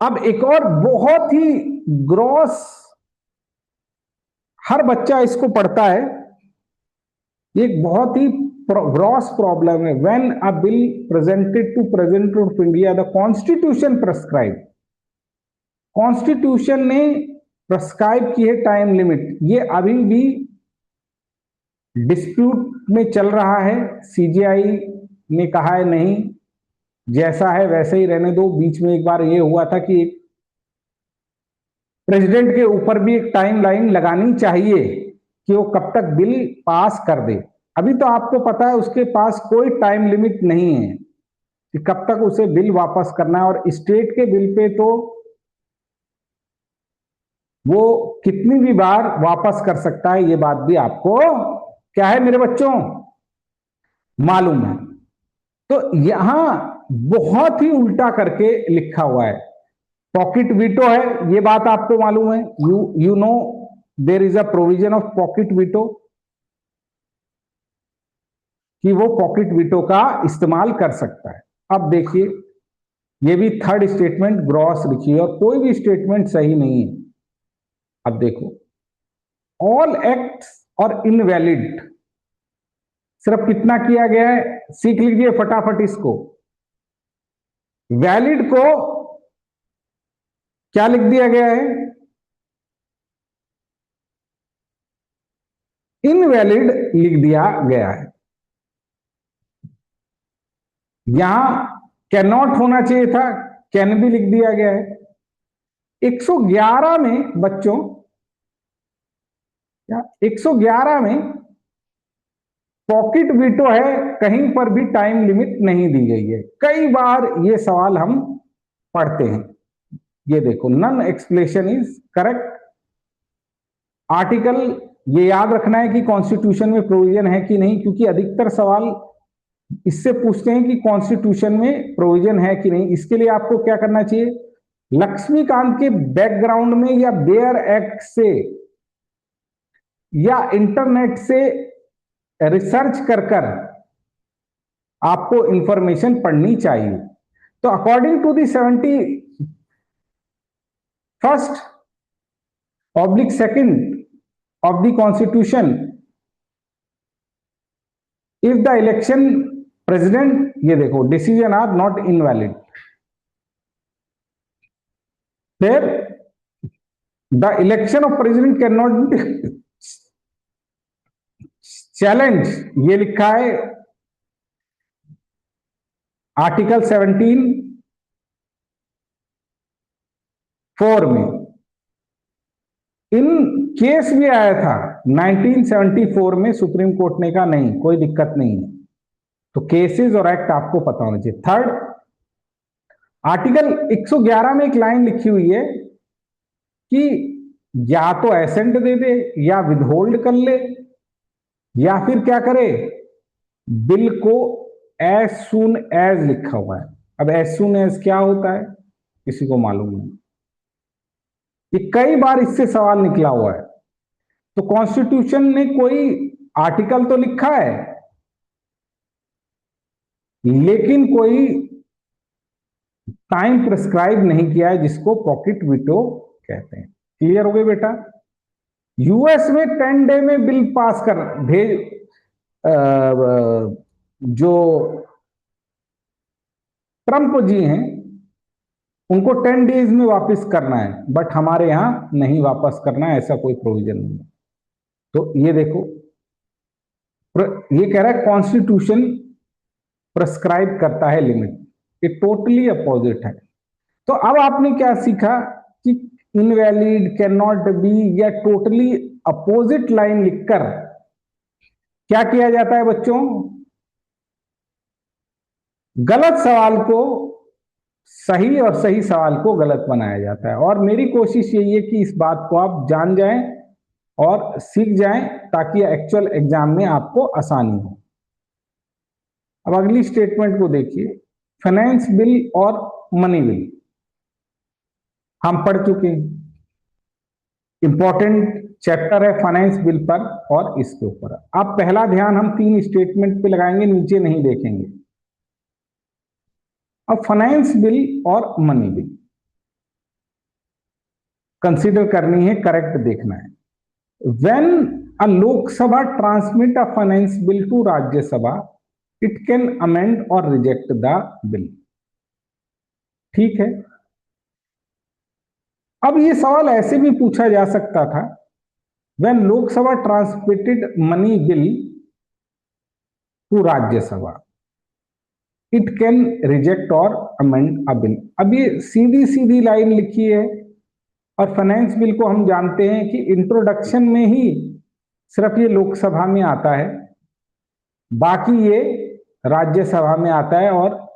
अब एक और बहुत ही ग्रॉस, हर बच्चा इसको पढ़ता है, एक बहुत ही ग्रॉस प्रॉब्लम है। When a bill presented to president of India the constitution prescribe, constitution ने प्रेस्क्राइब की है टाइम लिमिट, ये अभी भी डिस्प्यूट में चल रहा है। सीजीआई ने कहा है नहीं, जैसा है वैसे ही रहने दो। बीच में एक बार ये हुआ था कि प्रेसिडेंट के ऊपर भी एक टाइम लाइन लगानी चाहिए कि वो कब तक बिल पास कर दे। अभी तो आपको पता है उसके पास कोई टाइम लिमिट नहीं है कि कब तक उसे बिल वापस करना है, और स्टेट के बिल पे तो वो कितनी भी बार वापस कर सकता है, ये बात भी आपको क्या है मेरे बच्चों, मालूम है। तो यहां बहुत ही उल्टा करके लिखा हुआ है। पॉकेट वीटो है, ये बात आपको मालूम है। You know there is a provision of pocket veto, कि वो पॉकेट वीटो का इस्तेमाल कर सकता है। अब देखिए, ये भी थर्ड स्टेटमेंट ग्रॉस लिखी है और कोई भी स्टेटमेंट सही नहीं है। अब देखो, ऑल एक्ट्स और इनवैलिड सिर्फ कितना किया गया है, सीख लीजिए फटाफट इसको। वैलिड को क्या लिख दिया गया है, इनवैलिड लिख दिया गया है। यहां कैन नॉट होना चाहिए था, कैन भी लिख दिया गया है। 111 में बच्चों, क्या 111 में पॉकेट वीटो है, कहीं पर भी टाइम लिमिट नहीं दी गई है। कई बार ये सवाल हम पढ़ते हैं। ये देखो, none explanation is correct. Article, ये याद रखना है कि कॉन्स्टिट्यूशन में प्रोविजन है कि नहीं, क्योंकि अधिकतर सवाल इससे पूछते हैं कि कॉन्स्टिट्यूशन में प्रोविजन है कि नहीं। इसके लिए आपको क्या करना चाहिए, लक्ष्मीकांत के बैकग्राउंड में या बेयर एक्ट से या इंटरनेट से रिसर्च कर आपको इंफॉर्मेशन पढ़नी चाहिए। तो according to the 71st/2 of the constitution, if the election president, ये देखो, decision are not invalid, फिर the election of president cannot be challenge ये लिखा है आर्टिकल 17(4) में। इन केस भी आया था 1974 में, सुप्रीम कोर्ट ने कहा नहीं कोई दिक्कत नहीं है। तो केसेस और एक्ट आपको पता होना चाहिए। थर्ड, आर्टिकल 111 में एक लाइन लिखी हुई है कि या तो एसेंट दे दे या विदहोल्ड कर ले या फिर क्या करे, बिल को एज सून एज लिखा हुआ है। अब एज सून एज क्या होता है किसी को मालूम नहीं। ये कई बार इससे सवाल निकला हुआ है। तो कॉन्स्टिट्यूशन ने कोई आर्टिकल तो लिखा है लेकिन कोई टाइम प्रिस्क्राइब नहीं किया है, जिसको पॉकेट वीटो कहते हैं। क्लियर हो गए बेटा? यूएस में 10 डे में बिल पास कर भेज जो ट्रंप जी हैं उनको 10 डेज में वापस करना है, बट हमारे यहां नहीं वापस करना है, ऐसा कोई प्रोविजन नहीं है। तो ये देखो, ये कह रहा है कॉन्स्टिट्यूशन प्रिस्क्राइब करता है लिमिट, ये टोटली अपोजिट है। तो अब आपने क्या सीखा कि इनवैलिड, कैन नॉट बी या टोटली अपोजिट लाइन लिखकर क्या किया जाता है बच्चों, गलत सवाल को सही और सही सवाल को गलत बनाया जाता है। और मेरी कोशिश यही है कि इस बात को आप जान जाएं और सीख जाएं ताकि एक्चुअल एग्जाम में आपको आसानी हो। अब अगली स्टेटमेंट को देखिए, फाइनेंस बिल और मनी बिल हम पढ़ चुके हैं। इंपॉर्टेंट चैप्टर है फाइनेंस बिल पर और इसके ऊपर। अब पहला ध्यान हम 3 स्टेटमेंट पे लगाएंगे, नीचे नहीं देखेंगे। अब फाइनेंस बिल और मनी बिल कंसीडर करनी है, करेक्ट देखना है। When a Lok Sabha transmit a finance bill to Rajya Sabha, it can amend or reject the bill. ठीक है। अब ये सवाल ऐसे भी पूछा जा सकता था, when Lok Sabha transmitted money bill to Rajya Sabha, it can reject or amend a bill. अब ये सीधी सीधी लाइन लिखी है और फाइनेंस बिल को हम जानते हैं कि इंट्रोडक्शन में ही सिर्फ ये लोकसभा में आता है, बाकी ये राज्यसभा में आता है। और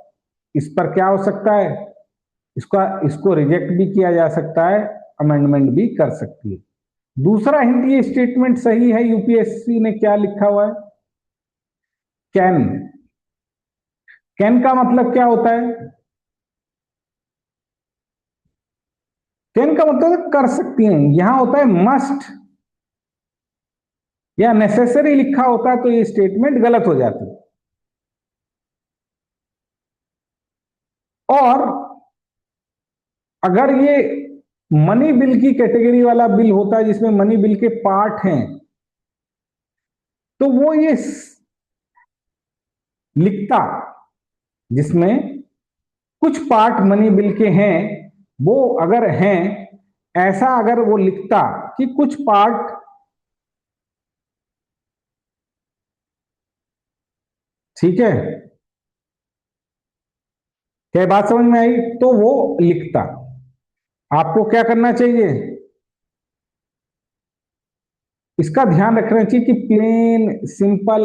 इस पर क्या हो सकता है, इसको रिजेक्ट भी किया जा सकता है, अमेंडमेंट भी कर सकती है। दूसरा हिंट, ये स्टेटमेंट सही है। यूपीएससी ने क्या लिखा हुआ है, कैन। कैन का मतलब क्या होता है, कैन का मतलब कर सकती हैं। यहां होता है मस्ट या नेसेसरी लिखा होता है तो ये स्टेटमेंट गलत हो जाती है। और अगर ये मनी बिल की कैटेगरी वाला बिल होता है जिसमें मनी बिल के पार्ट हैं, तो वो ये लिखता, जिसमें कुछ पार्ट मनी बिल के हैं, वो अगर हैं, ऐसा अगर वो लिखता कि कुछ पार्ट, ठीक है, क्या बात समझ में आई, तो वो लिखता। आपको क्या करना चाहिए, इसका ध्यान रखना चाहिए कि प्लेन सिंपल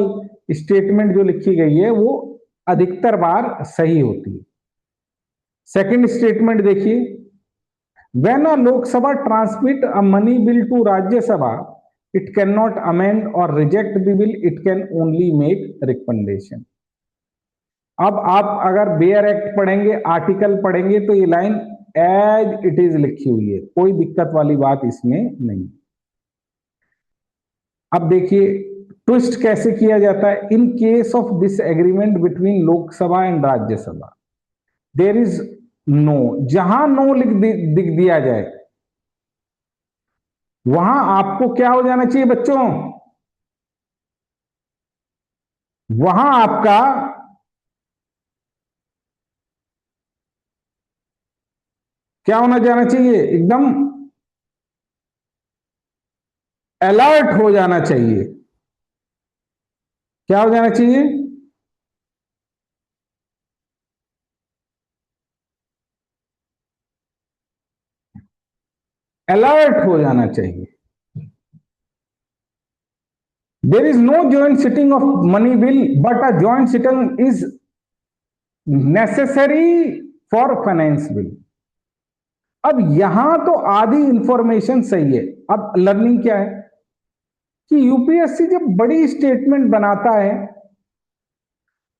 स्टेटमेंट जो लिखी गई है वो अधिकतर बार सही होती है। सेकंड स्टेटमेंट देखिए, when a Lok Sabha transmit a money bill to Rajya Sabha, it can not amend or reject the bill, it can only make recommendation. अब आप अगर बेयर एक्ट पढ़ेंगे, आर्टिकल पढ़ेंगे, तो ये लाइन एज इट इज लिखी हुई है, कोई दिक्कत वाली बात इसमें नहीं। अब देखिए ट्विस्ट कैसे किया जाता है। In case of this agreement between Lok Sabha and Rajya Sabha, there is no, जहां नो दिख दिया जाए वहां आपको क्या हो जाना चाहिए बच्चों, वहां आपका क्या होना जाना चाहिए, एकदम अलर्ट हो जाना चाहिए। क्या हो जाना चाहिए? अलर्ट हो जाना चाहिए। There is no joint sitting of money bill but a joint sitting is necessary for finance bill. अब यहां तो आधी इंफॉर्मेशन सही है। अब लर्निंग क्या है कि यूपीएससी जब बड़ी स्टेटमेंट बनाता है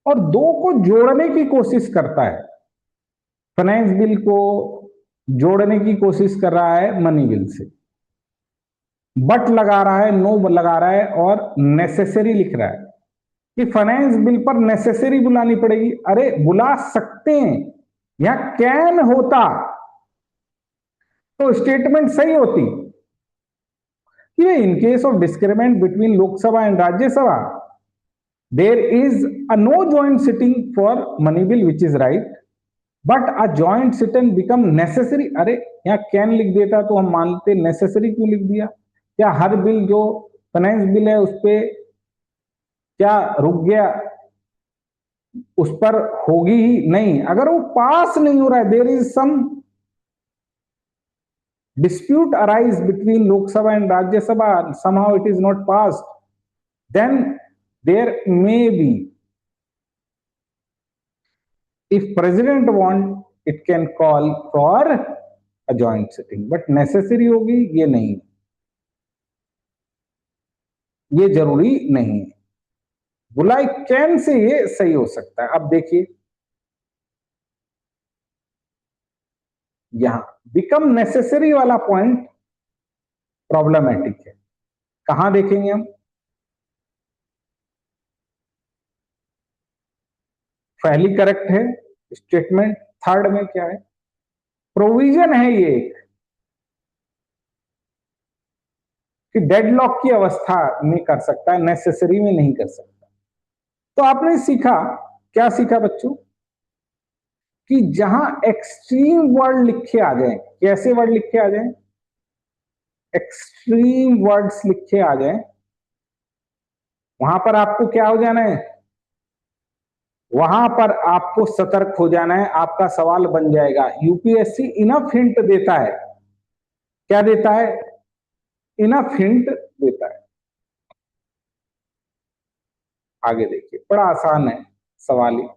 और दो को जोड़ने की कोशिश करता है, फाइनेंस बिल को जोड़ने की कोशिश कर रहा है मनी बिल से, बट लगा रहा है, नो लगा रहा है और नेसेसरी लिख रहा है कि फाइनेंस बिल पर नेसेसरी बुलानी पड़ेगी। अरे बुला सकते हैं, यहां कैन होता तो स्टेटमेंट सही होती कि in case of disagreement between Lok Sabha and Rajya Sabha there is a no joint sitting for money bill which is right but a joint sitting become necessary. अरे यहाँ कैन लिख देता तो हम मानते, नेसेसरी क्यों लिख दिया? क्या हर बिल जो फाइनेंस बिल है उस पर क्या रुक गया, उस पर होगी ही नहीं? अगर वो पास नहीं हो रहा है, there is some dispute arise between Lok Sabha and Rajya Sabha, somehow it is not passed, then there may be, if President want, it can call for a joint sitting, but necessary होगी ये नहीं, ये जरूरी नहीं है। बुलाई can say ये सही हो सकता है। अब देखिए यहां बिकम नेसेसरी वाला पॉइंट प्रॉब्लमेटिक है। कहां देखेंगे हम? पहली करेक्ट है स्टेटमेंट, थर्ड में क्या है? प्रोविजन है ये एक कि डेडलॉक की अवस्था में कर सकता है, नेसेसरी में नहीं कर सकता। तो आपने सीखा, क्या सीखा बच्चों? कि जहां एक्सट्रीम वर्ड लिखे आ जाए, कैसे वर्ड लिखे आ जाए? एक्सट्रीम वर्ड्स लिखे आ जाए, वहां पर आपको क्या हो जाना है? वहां पर आपको सतर्क हो जाना है। आपका सवाल बन जाएगा, यूपीएससी इनफ हिंट देता है। क्या देता है? इनफ हिंट देता है। आगे देखिए, बड़ा आसान है सवाल ही।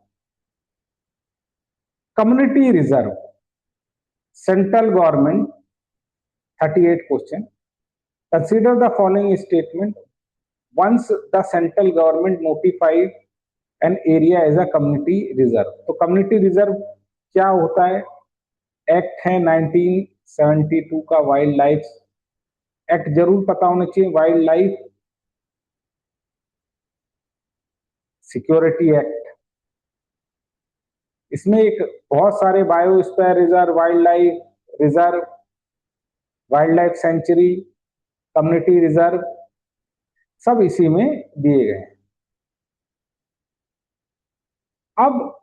Community reserve, central government, 38 question. Consider the following statement, once the central government notified an area as a community reserve। तो कम्युनिटी रिजर्व क्या होता है? एक्ट है 1972 का, वाइल्ड लाइफ एक्ट, जरूर पता होना चाहिए। वाइल्ड लाइफ सिक्योरिटी एक्ट, इसमें एक बहुत सारे biosphere reserve, reserve, wild life sanctuary, community reserve, सब इसी में दिए गए हैं। अब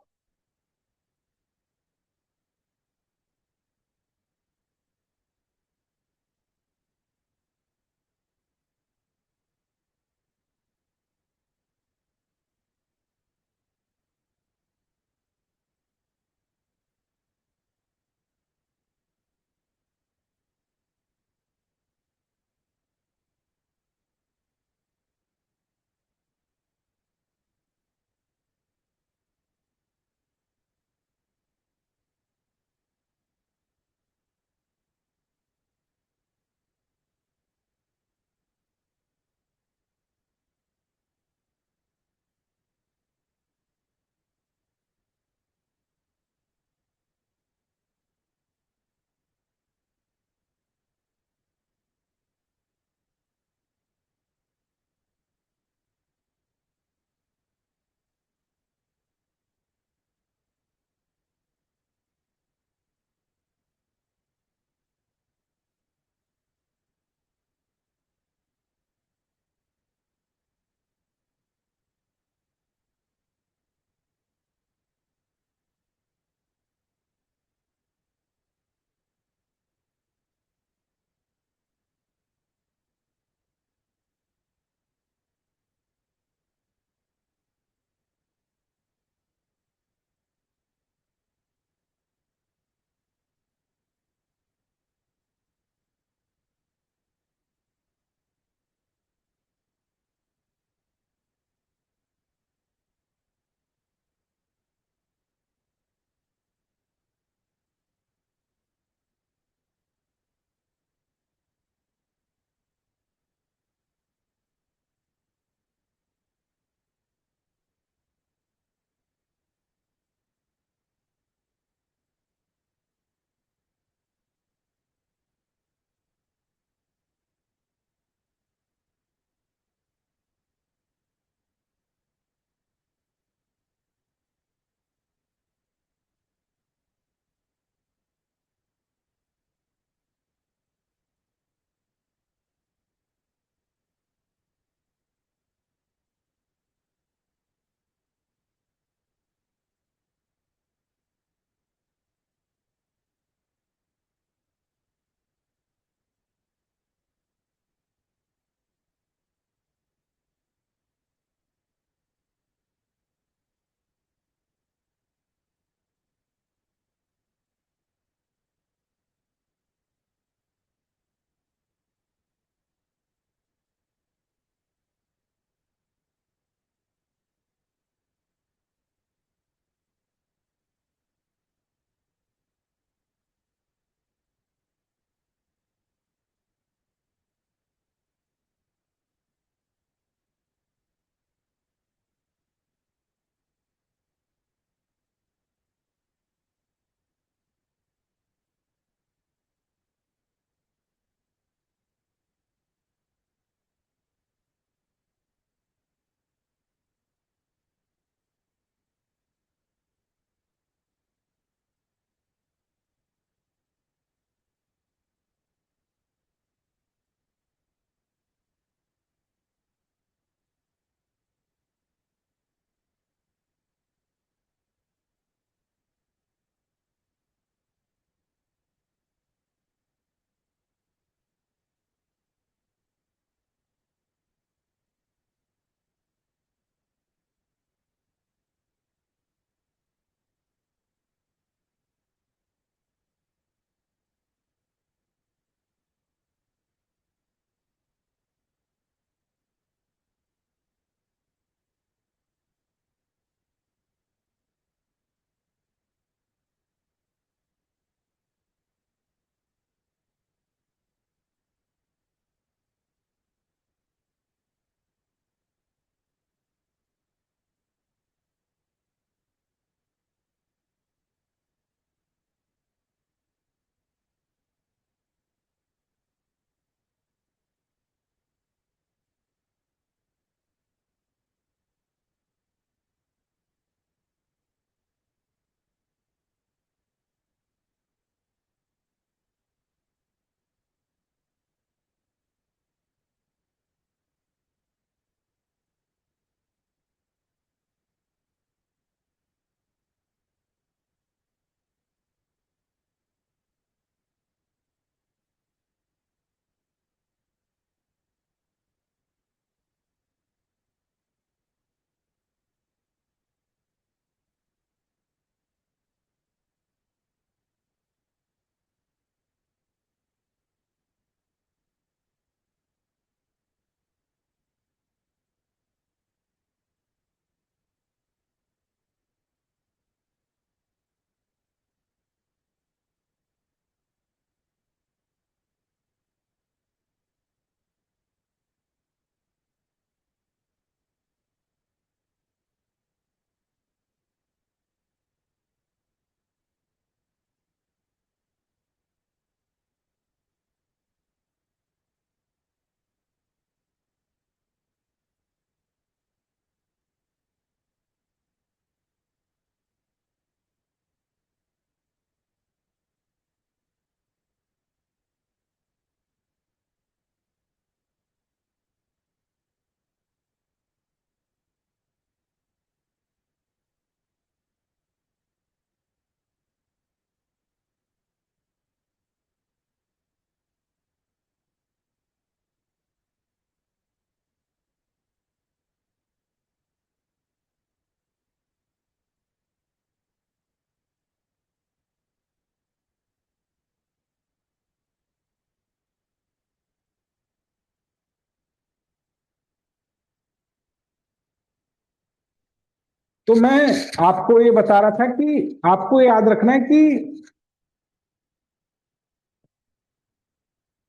तो मैं आपको ये बता रहा था कि आपको याद रखना है कि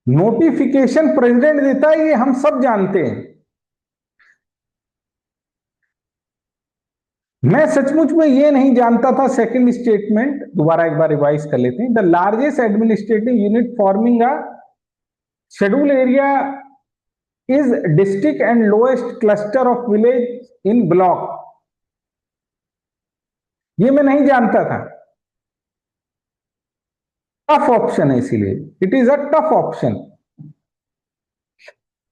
नोटिफिकेशन प्रेसिडेंट देता है, ये हम सब जानते हैं। मैं सचमुच में ये नहीं जानता था। सेकंड स्टेटमेंट दोबारा एक बार रिवाइज कर लेते हैं। The largest administrative unit forming a schedule area is district and lowest cluster of village in block. ये मैं नहीं जानता था। टफ ऑप्शन है, इसीलिए it is a tough option.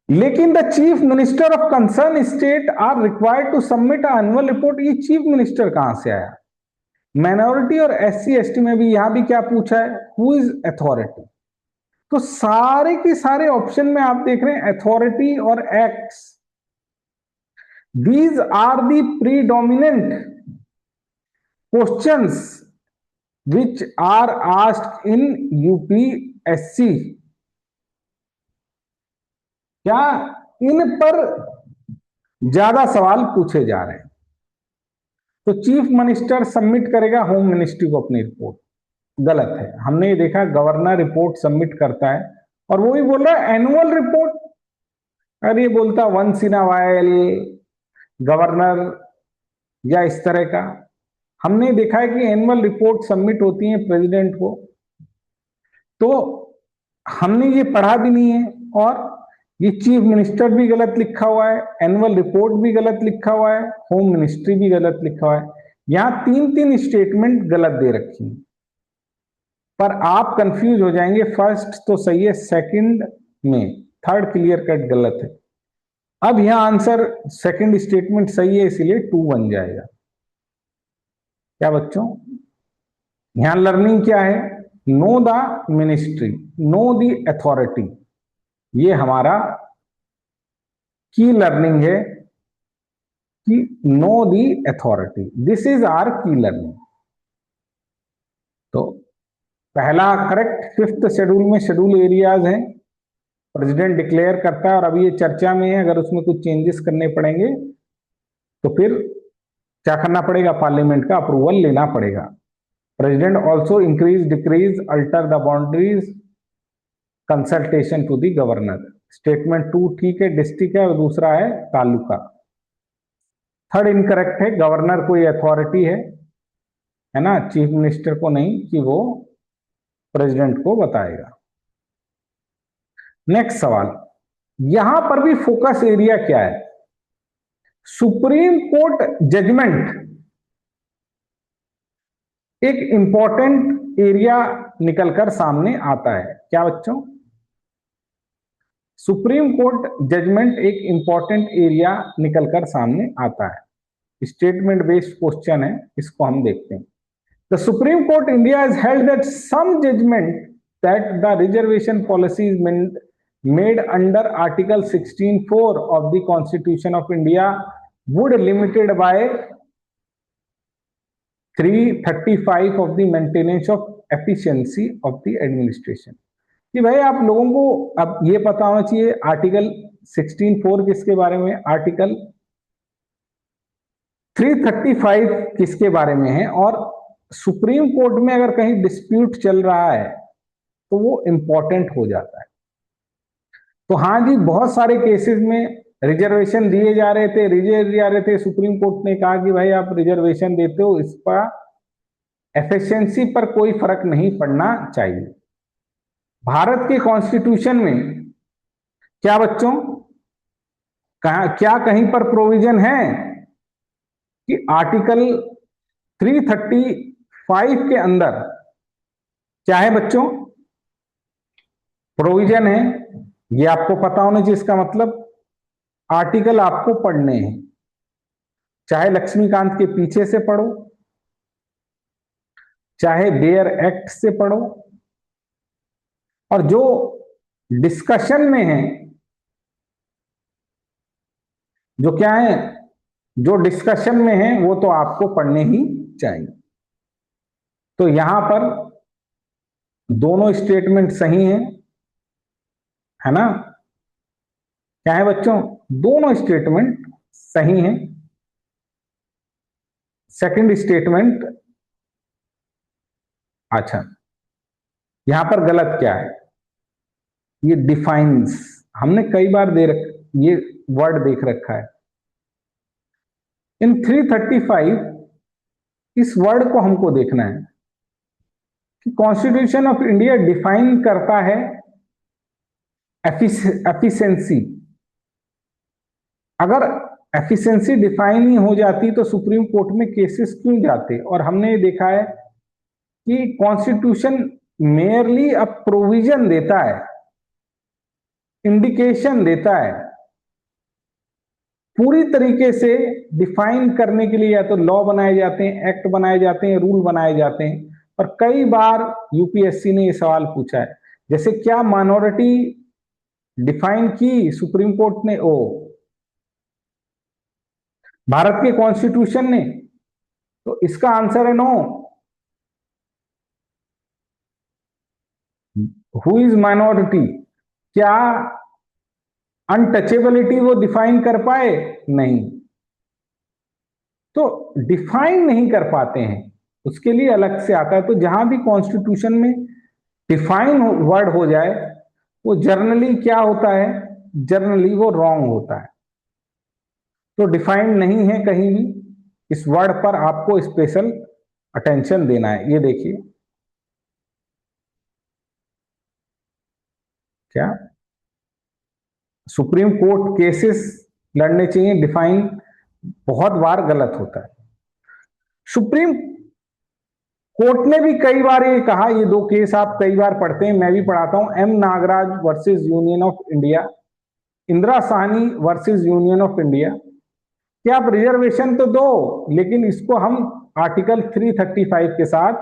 लेकिन the chief minister of concern state are required to submit annual report. ये chief minister कहां से आया? माइनॉरिटी और एससी एसटी में भी यहां भी क्या पूछा है, हु इज अथॉरिटी। तो सारे के सारे ऑप्शन में आप देख रहे हैं अथॉरिटी और acts, these are the predominant questions which are asked in UPSC. क्या इन पर ज्यादा सवाल पूछे जा रहे हैं। तो चीफ मिनिस्टर सबमिट करेगा होम मिनिस्ट्री को अपनी रिपोर्ट। गलत है। हमने ये देखा गवर्नर रिपोर्ट सबमिट करता है और वो ही बोल रहा है एनुअल रिपोर्ट। अरे ये बोलता once in a while governor या इस तरह का। हमने देखा है कि एनुअल रिपोर्ट सबमिट होती है प्रेसिडेंट को, तो हमने ये पढ़ा भी नहीं है। और ये चीफ मिनिस्टर भी गलत लिखा हुआ है, एनुअल रिपोर्ट भी गलत लिखा हुआ है, होम मिनिस्ट्री भी गलत लिखा हुआ है। यहां तीन तीन स्टेटमेंट गलत दे रखी है। पर आप कंफ्यूज हो जाएंगे। फर्स्ट तो सही है, सेकंड में, थर्ड क्लियर कट गलत है। अब यहां आंसर सेकंड स्टेटमेंट सही है, इसलिए 2 बन जाएगा। क्या बच्चों, यहां लर्निंग क्या है? Know the ministry, know the authority. ये हमारा की लर्निंग है कि know the authority, this is our की लर्निंग। तो पहला करेक्ट, फिफ्थ शेड्यूल में शेड्यूल एरियाज हैं, प्रेसिडेंट डिक्लेयर करता है और अभी ये चर्चा में है। अगर उसमें कुछ चेंजेस करने पड़ेंगे तो फिर क्या करना पड़ेगा, पार्लियामेंट का अप्रूवल लेना पड़ेगा। President also increase decrease alter the boundaries consultation to the governor. Statement 2 ठीक है, डिस्ट्रिक्ट है, और दूसरा है तालुका। थर्ड इनकरेक्ट है, गवर्नर कोई अथॉरिटी है ना, चीफ मिनिस्टर को नहीं कि वो प्रेसिडेंट को बताएगा। नेक्स्ट सवाल, यहां पर भी फोकस एरिया क्या है? सुप्रीम कोर्ट जजमेंट एक इंपॉर्टेंट एरिया निकलकर सामने आता है। क्या बच्चों? सुप्रीम कोर्ट जजमेंट एक इंपॉर्टेंट एरिया निकलकर सामने आता है। स्टेटमेंट बेस्ड क्वेश्चन है, इसको हम देखते हैं। The supreme court India has held that some judgment that the reservation policies made under Article 16(4) of the Constitution of India would limited by 335 of the maintenance of efficiency of the administration। कि भाई आप लोगों को अब ये पता होना चाहिए आर्टिकल 16(4) किसके बारे में, आर्टिकल 335 किसके बारे में है, और सुप्रीम कोर्ट में अगर कहीं डिस्प्यूट चल रहा है तो वो इंपॉर्टेंट हो जाता है। तो हाँ जी, बहुत सारे केसेस में रिजर्वेशन दिए जा रहे थे, रिजेक्ट जा रहे थे। सुप्रीम कोर्ट ने कहा कि भाई आप रिजर्वेशन देते हो, इस पर एफिशिएंसी पर कोई फर्क नहीं पड़ना चाहिए। भारत के कॉन्स्टिट्यूशन में क्या बच्चों, क्या कहीं पर प्रोविजन है कि आर्टिकल 335 के अंदर क्या है बच्चों, प्रोविजन है? ये आपको पता होना चाहिए। इसका मतलब आर्टिकल आपको पढ़ने हैं, चाहे लक्ष्मीकांत के पीछे से पढ़ो, चाहे बेयर एक्ट से पढ़ो, और जो डिस्कशन में है, जो क्या है, जो डिस्कशन में है वो तो आपको पढ़ने ही चाहिए। तो यहां पर दोनों स्टेटमेंट सही हैं, है ना? क्या है बच्चों, दोनों स्टेटमेंट सही हैं। सेकंड स्टेटमेंट, अच्छा यहां पर गलत क्या है, ये डिफाइंस, हमने कई बार ये वर्ड देख रखा है इन 335। इस वर्ड को हमको देखना है कि कॉन्स्टिट्यूशन ऑफ इंडिया डिफाइन करता है एफिशिएंसी। अगर एफिशिएंसी डिफाइन ही हो जाती तो सुप्रीम कोर्ट में केसेस क्यों जाते। और हमने ये देखा है कि कॉन्स्टिट्यूशन मेयरली अ प्रोविजन देता है, इंडिकेशन देता है, पूरी तरीके से डिफाइन करने के लिए या तो लॉ बनाए जाते हैं, एक्ट बनाए जाते हैं, रूल बनाए जाते हैं। और कई बार यूपीएससी ने ये सवाल पूछा है, जैसे क्या माइनॉरिटी डिफाइन की सुप्रीम कोर्ट ने, ओ भारत के कॉन्स्टिट्यूशन ने, तो इसका आंसर है नो। हु इज माइनॉरिटी, क्या अनटचेबिलिटी वो डिफाइन कर पाए, नहीं। तो डिफाइन नहीं कर पाते हैं, उसके लिए अलग से आता है। तो जहां भी कॉन्स्टिट्यूशन में डिफाइन वर्ड हो जाए वो जर्नली क्या होता है, जर्नली वो रॉन्ग होता है। तो डिफाइंड नहीं है कहीं भी, इस वर्ड पर आपको स्पेशल अटेंशन देना है। ये देखिए क्या सुप्रीम कोर्ट केसेस लड़ने चाहिए, डिफाइन बहुत बार गलत होता है। सुप्रीम कोर्ट ने भी कई बार ये कहा, ये दो केस आप कई बार पढ़ते हैं, मैं भी पढ़ाता हूं, M Nagaraj versus union of India, Indira Sawhney versus union of India, कि आप रिजर्वेशन तो दो लेकिन इसको हम आर्टिकल 335 के साथ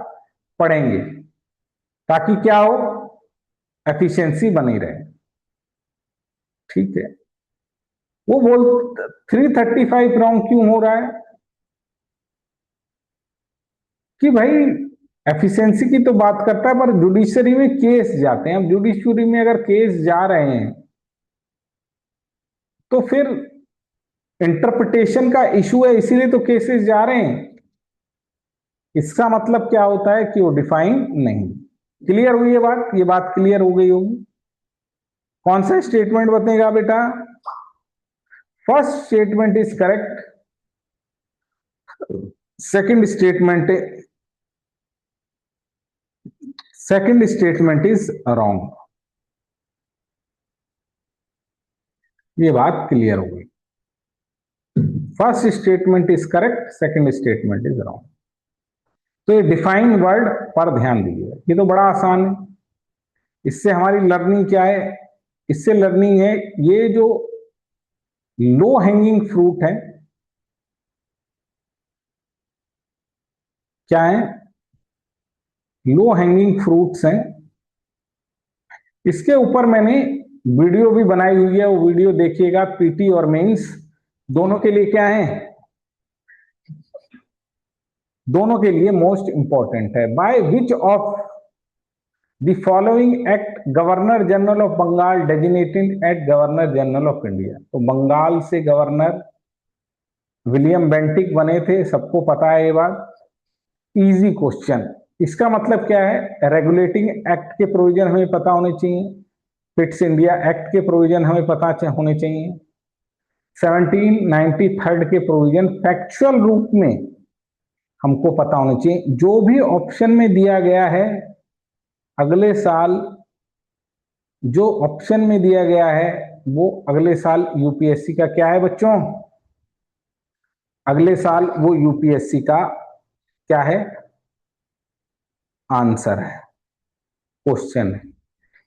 पढ़ेंगे ताकि क्या हो, एफिशिएंसी बनी रहे। ठीक है, वो बोल 335 रॉन्ग क्यों हो रहा है कि भाई एफिशिएंसी की तो बात करता है पर जुडिशरी में केस जाते हैं। अब जुडिशरी में अगर केस जा रहे हैं तो फिर इंटरप्रिटेशन का इशू है, इसीलिए तो केसेस जा रहे हैं। इसका मतलब क्या होता है कि वो डिफाइन नहीं। क्लियर हुई ये बात क्लियर हो गई होगी। कौन सा स्टेटमेंट बतेगा बेटा, first statement is correct, second statement is wrong. ये बात क्लियर हो गई, first statement is correct, second statement is wrong. तो ये डिफाइन वर्ड पर ध्यान दीजिए, ये तो बड़ा आसान है। इससे हमारी लर्निंग क्या है, इससे लर्निंग है ये जो लो हैंगिंग फ्रूट है, क्या है, लो हैंगिंग फ्रूट्स हैं। इसके ऊपर मैंने वीडियो भी बनाई हुई है, वो वीडियो देखिएगा। पीटी और मेंस दोनों के लिए क्या है, दोनों के लिए मोस्ट इंपॉर्टेंट है। By which of the following act governor general of Bengal designated at governor general of India. तो बंगाल से गवर्नर विलियम बेंटिक बने थे, सबको पता है ये बात। इजी क्वेश्चन, इसका मतलब क्या है, रेगुलेटिंग एक्ट के प्रोविजन हमें पता होने चाहिए, फिट्स इंडिया एक्ट के प्रोविजन हमें पता होने चाहिए, 1793 के प्रोविजन फैक्चुअल रूप में हमको पता होने चाहिए। जो भी ऑप्शन में दिया गया है अगले साल, जो ऑप्शन में दिया गया है वो अगले साल यूपीएससी का क्या है बच्चों, अगले साल वो यूपीएससी का क्या है, आंसर है, क्वेश्चन है।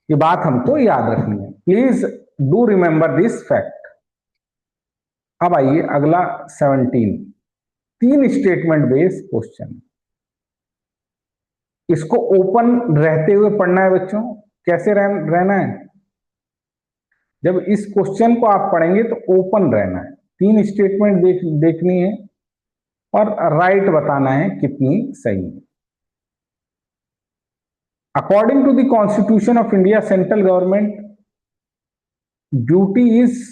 ये बात हमको याद रखनी है, please do remember this fact. अब आइए अगला 17, तीन स्टेटमेंट बेस्ड क्वेश्चन। इसको ओपन रहते हुए पढ़ना है बच्चों। कैसे रहना है, जब इस क्वेश्चन को आप पढ़ेंगे तो ओपन रहना है, तीन स्टेटमेंट देखनी है और राइट बताना है कितनी सही है। According to the constitution of India, central government duty is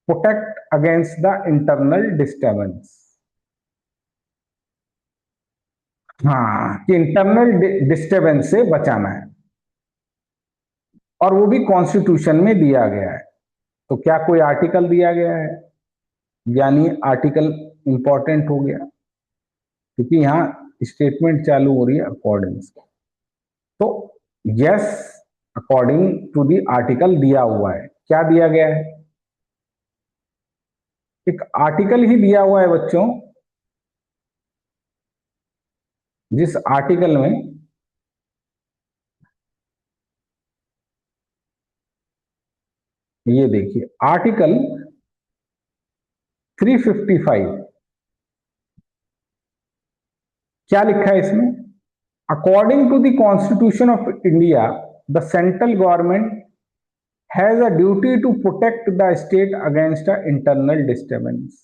protect against the internal disturbance. हाँ, कि इंटरनल डिस्टरबेंस से बचाना है, और वो भी कॉन्स्टिट्यूशन में दिया गया है। तो क्या कोई आर्टिकल दिया गया है, यानी आर्टिकल इंपॉर्टेंट हो गया, क्योंकि यहाँ स्टेटमेंट चालू हो रही है अकॉर्डिंग से। तो yes, according to the article दिया हुआ है। क्या दिया गया है? एक आर्टिकल ही दिया हुआ है बच्चों, जिस आर्टिकल में ये देखिए, आर्टिकल 355 क्या लिखा है इसमें? According to the constitution of India, the central government has a duty to protect the state against a internal disturbance.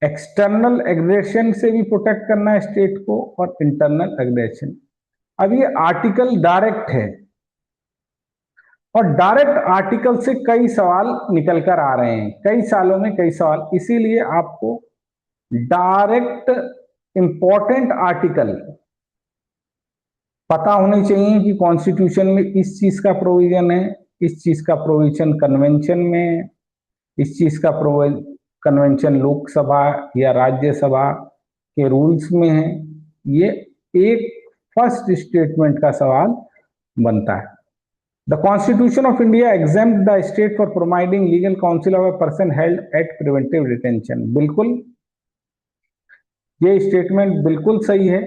External aggression से भी प्रोटेक्ट करना है स्टेट को, और इंटरनल एग्रेशन। अब ये आर्टिकल डायरेक्ट है, और डायरेक्ट आर्टिकल से कई सवाल निकल कर आ रहे हैं, कई सालों में कई सवाल, इसीलिए आपको डायरेक्ट इंपॉर्टेंट आर्टिकल पता होने चाहिए कि कॉन्स्टिट्यूशन में इस चीज का प्रोविजन है, इस चीज का प्रोविजन कन्वेंशन में है, इस चीज का कन्वेंशन लोकसभा या राज्यसभा के रूल्स में है। ये एक फर्स्ट स्टेटमेंट का सवाल बनता है। The constitution of India exempt the state for providing legal council of a person held at preventive detention. बिल्कुल, ये स्टेटमेंट बिल्कुल सही है।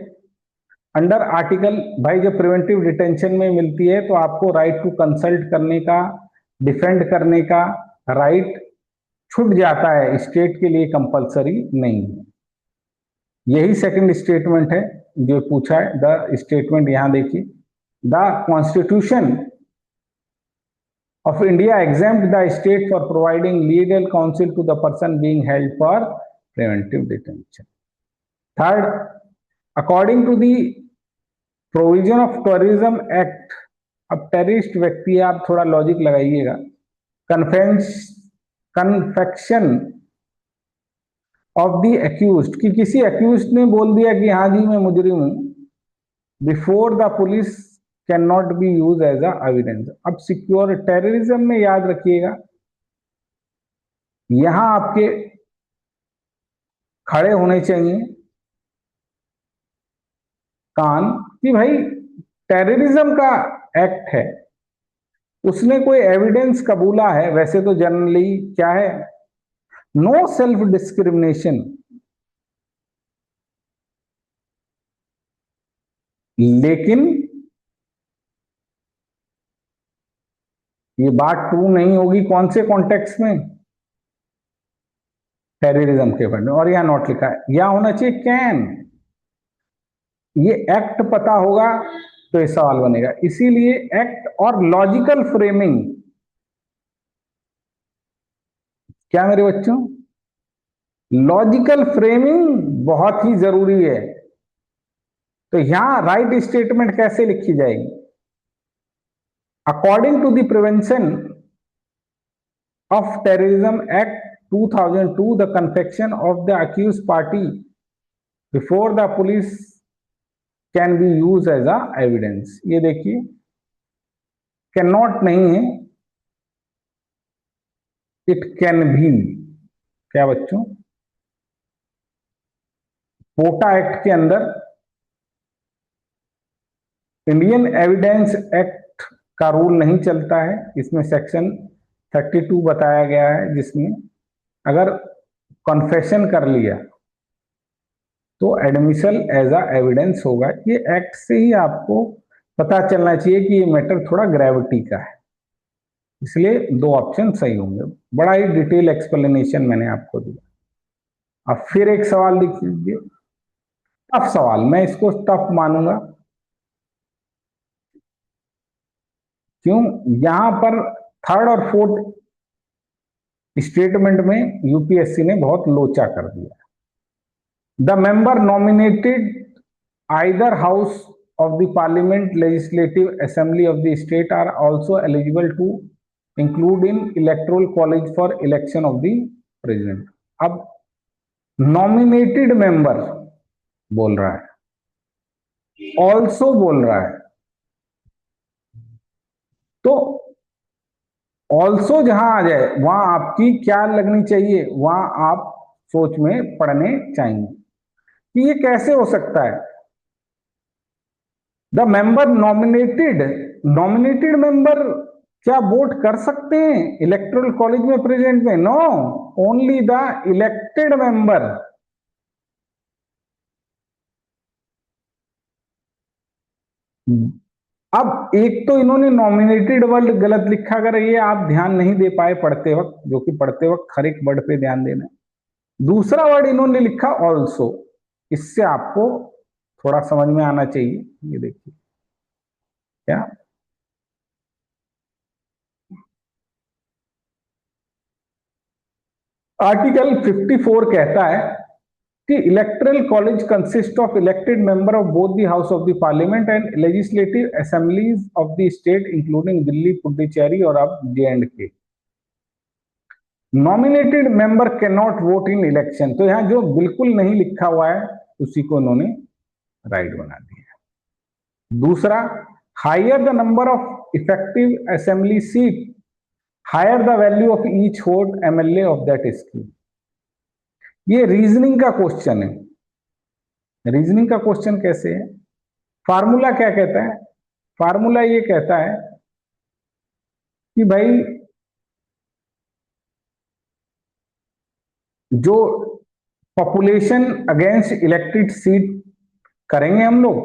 अंडर आर्टिकल, भाई जब प्रिवेंटिव डिटेंशन में मिलती है तो आपको राइट टू कंसल्ट करने का, डिफेंड करने का राइट छूट जाता है, स्टेट के लिए कंपलसरी नहीं है। यही सेकंड स्टेटमेंट है जो पूछा है। द स्टेटमेंट यहां देखिए, the constitution of India exempt the state for providing legal counsel to the person being held for preventive detention. Third, according to the provision of Tourism Act, अब terrorist व्यक्ति, आप थोड़ा लॉजिक लगाइएगा, confection of the accused, कि किसी accused ने बोल दिया कि हाँ जी मैं मुजरिम हूं, before the police can not be use as a evidence. अब सिक्योर टेररिज्म में याद रखिएगा, यहां आपके खड़े होने चाहिए कान कि भाई टेररिज्म का एक्ट है, उसने कोई एविडेंस कबूला है। वैसे तो जनरली क्या है, नो सेल्फ डिस्क्रिमिनेशन, लेकिन ये बात ट्रू नहीं होगी कौन से कॉन्टेक्स्ट में, टेररिज्म के फंड में। और यहां नॉट लिखा है, यहां होना चाहिए कैन। ये एक्ट पता होगा तो ये सवाल बनेगा, इसीलिए एक्ट और लॉजिकल फ्रेमिंग। क्या मेरे बच्चों, लॉजिकल फ्रेमिंग बहुत ही जरूरी है। तो यहां राइट स्टेटमेंट कैसे लिखी जाएगी? According to the prevention of terrorism act 2002, the confession of the accuse party before the police can be use as a evidence. ये देखिए, कैन नॉट नहीं है, इट कैन भी। क्या बच्चों, पोटा एक्ट के अंदर इंडियन एविडेंस एक्ट का रूल नहीं चलता है, इसमें सेक्शन 32 बताया गया है, जिसमें अगर कॉन्फेशन कर लिया तो एडमिशन एज अ एविडेंस होगा। ये एक्ट से ही आपको पता चलना चाहिए कि ये मैटर थोड़ा ग्रेविटी का है, इसलिए दो ऑप्शन सही होंगे। बड़ा ही डिटेल एक्सप्लेनेशन मैंने आपको दिया। अब फिर एक सवाल लिख लीजिए, टफ सवाल, मैं इसको टफ मानूंगा। क्यों? यहां पर थर्ड और फोर्थ स्टेटमेंट में यूपीएससी ने बहुत लोचा कर दिया। The member nominated either house of the parliament legislative assembly of the state are also eligible to include in electoral college for election of the president। अब नॉमिनेटेड मेंबर बोल रहा है, ऑल्सो बोल रहा है, तो ऑल्सो जहां आ जाए वहां आपकी क्या लगनी चाहिए, वहां आप सोच में पढ़ने चाहिए कि ये कैसे हो सकता है। The member nominated, nominated member क्या वोट कर सकते हैं इलेक्टोरल कॉलेज में प्रेजेंट में? No, only the elected member. अब एक तो इन्होंने नॉमिनेटेड वर्ड गलत लिखा, अगर ये आप ध्यान नहीं दे पाए पढ़ते वक्त, जो कि पढ़ते वक्त हर एक वर्ड पे ध्यान देना है। दूसरा वर्ड इन्होंने लिखा ऑल्सो, इससे आपको थोड़ा समझ में आना चाहिए। ये देखिए क्या, आर्टिकल 54 कहता है कि electoral college consist of elected member of both the house of the parliament and legislative assemblies of the state including Delhi, Puducherry और अब J&K। Nominated member can not vote in election, तो यहां जो बिल्कुल नहीं लिखा हुआ है उसी को उन्होंने राइट बना दिया। दूसरा, higher the number of effective assembly seat, higher the value of each vote MLA of that scheme. ये रीजनिंग का क्वेश्चन है। रीजनिंग का क्वेश्चन कैसे है? फार्मूला क्या कहता है? फार्मूला ये कहता है कि भाई जो पॉपुलेशन अगेंस्ट इलेक्टेड सीट करेंगे हम लोग,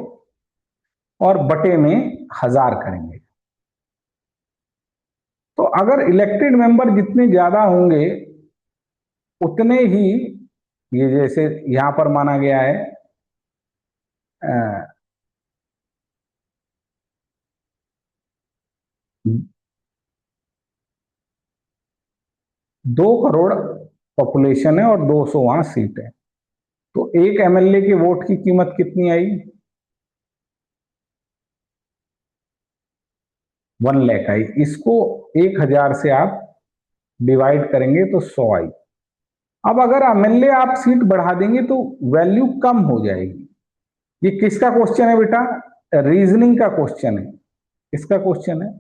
और बटे में 1000 करेंगे। तो अगर इलेक्टेड मेंबर जितने ज्यादा होंगे उतने ही, ये जैसे यहां पर माना गया है, अ, 2 करोड़ पॉपुलेशन है और 200 वहां सीट है, तो एक MLA के वोट की कीमत कितनी आई? 1 लाख आई। इसको 1000 से आप डिवाइड करेंगे तो 100 आई। अब अगर MLA आप सीट बढ़ा देंगे तो वैल्यू कम हो जाएगी। ये किसका क्वेश्चन है बेटा? रीजनिंग का क्वेश्चन है। किसका क्वेश्चन है?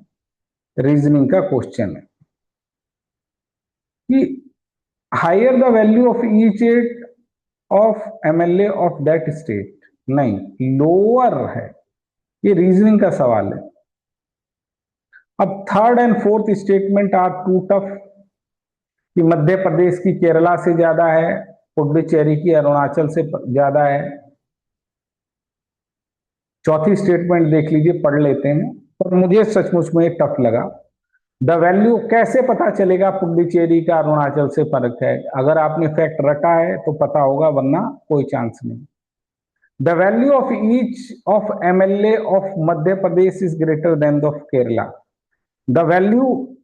रीजनिंग का क्वेश्चन है कि higher the value of each at of MLA of that state, नहीं, लोअर है। ये रीजनिंग का सवाल है। अब third and fourth statement are too tough, कि मध्य प्रदेश की केरला से ज्यादा है, पुडुचेरी की अरुणाचल से ज्यादा है। चौथी स्टेटमेंट देख लीजिए, पढ़ लेते हैं, पर मुझे सचमुच में टफ लगा। द वैल्यू कैसे पता चलेगा पुडुचेरी का अरुणाचल से फर्क है? अगर आपने फैक्ट रटा है तो पता होगा, वरना कोई चांस नहीं। The value of each of MLA of Madhya Pradesh is greater than of Kerala. The value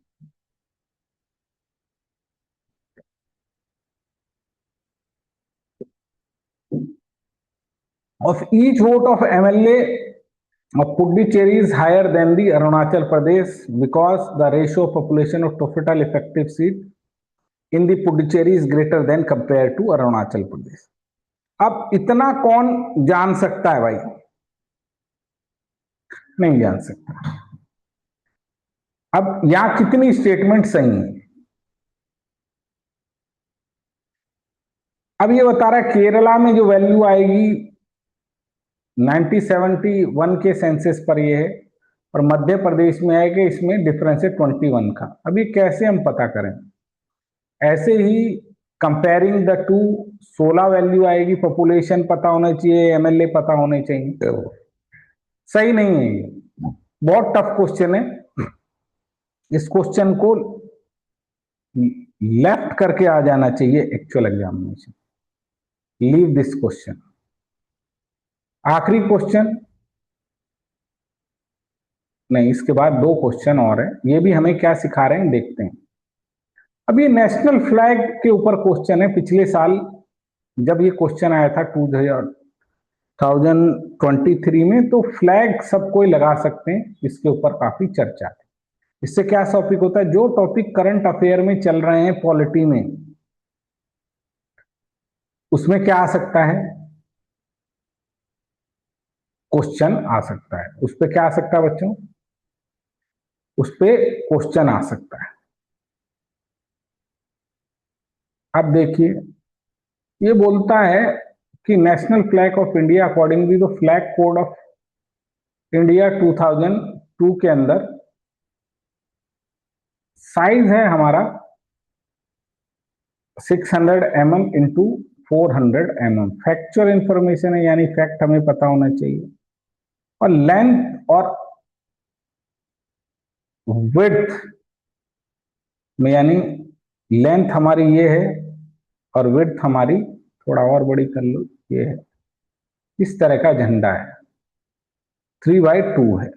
of each vote of MLA of Puducherry is higher than the Arunachal Pradesh because the ratio of population of total effective seat in the Puducherry is greater than compared to Arunachal Pradesh। अब इतना कौन जान सकता है भाई? नहीं जान सकता। अब यहां कितनी स्टेटमेंट सही है? अब ये बता रहा है केरला में जो वैल्यू आएगी 1971 के सेंसस पर ये है, और मध्य प्रदेश में आएगा, इसमें डिफरेंस है 21 का। अब ये कैसे हम पता करें? ऐसे ही कंपेयरिंग द टू, 16 वैल्यू आएगी, पॉपुलेशन पता होना चाहिए, MLA पता होने चाहिए, तो सही नहीं है। ये बहुत टफ क्वेश्चन है। इस क्वेश्चन को लेफ्ट करके आ जाना चाहिए actual examination. Leave this question. आखिरी क्वेश्चन नहीं, इसके बाद 2 क्वेश्चन और है, ये भी हमें क्या सिखा रहे हैं देखते हैं। अब ये नेशनल फ्लैग के ऊपर क्वेश्चन है। पिछले साल जब ये क्वेश्चन आया था 2023 में, तो फ्लैग सब कोई लगा सकते हैं, इसके ऊपर काफी चर्चा थी। इससे क्या टॉपिक होता है? जो टॉपिक करंट अफेयर में चल रहे हैं पॉलिटी में, उसमें क्या आ सकता है? क्वेश्चन आ सकता है। उस पर क्या आ सकता है बच्चों? उस पे क्वेश्चन आ सकता है। अब देखिए, ये बोलता है कि national flag of India accordingly the flag code of India 2002 के अंदर साइज है हमारा 600 mm into 400 mm। Factual information है, यानी फैक्ट हमें पता होना चाहिए। और लेंथ और विड्थ में, यानी लेंथ हमारी ये है और विड्थ हमारी थोड़ा और बड़ी कर लो, ये है। इस तरह का झंडा है, 3/2 है।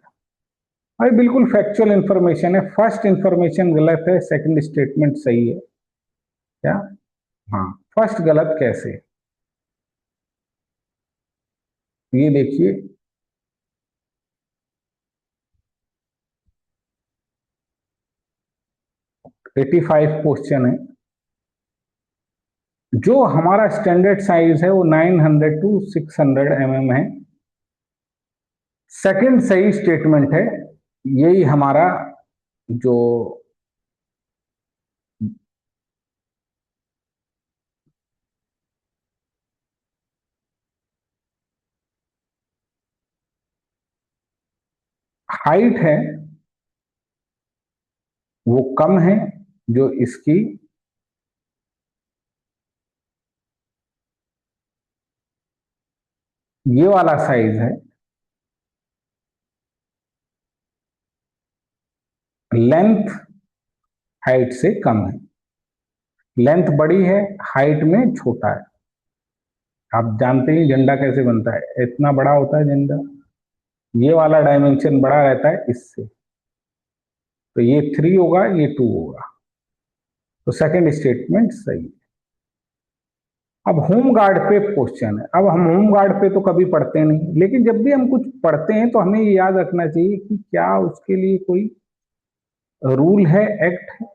अरे बिल्कुल फैक्चुअल इंफॉर्मेशन है। फर्स्ट इंफॉर्मेशन गलत है, सेकंड स्टेटमेंट सही है। क्या? हाँ, फर्स्ट गलत कैसे? ये देखिए, 85 क्वेश्चन है। जो हमारा स्टैंडर्ड साइज है वो 900 टू 600 mm है। सेकंड सही स्टेटमेंट है। यही हमारा जो हाइट है वो कम है, जो इसकी ये वाला साइज है। लेंथ हाइट से कम है। लेंथ बड़ी है, हाइट में छोटा है। आप जानते ही झंडा कैसे बनता है, इतना बड़ा होता है झंडा। ये वाला डायमेंशन बड़ा रहता है इससे, तो ये 3 होगा, ये 2 होगा। तो सेकंड स्टेटमेंट सही है। अब होम गार्ड पे क्वेश्चन है। अब हम होम गार्ड पे तो कभी पढ़ते नहीं, लेकिन जब भी हम कुछ पढ़ते हैं तो हमें ये याद रखना चाहिए कि क्या उसके लिए कोई रूल है, एक्ट है।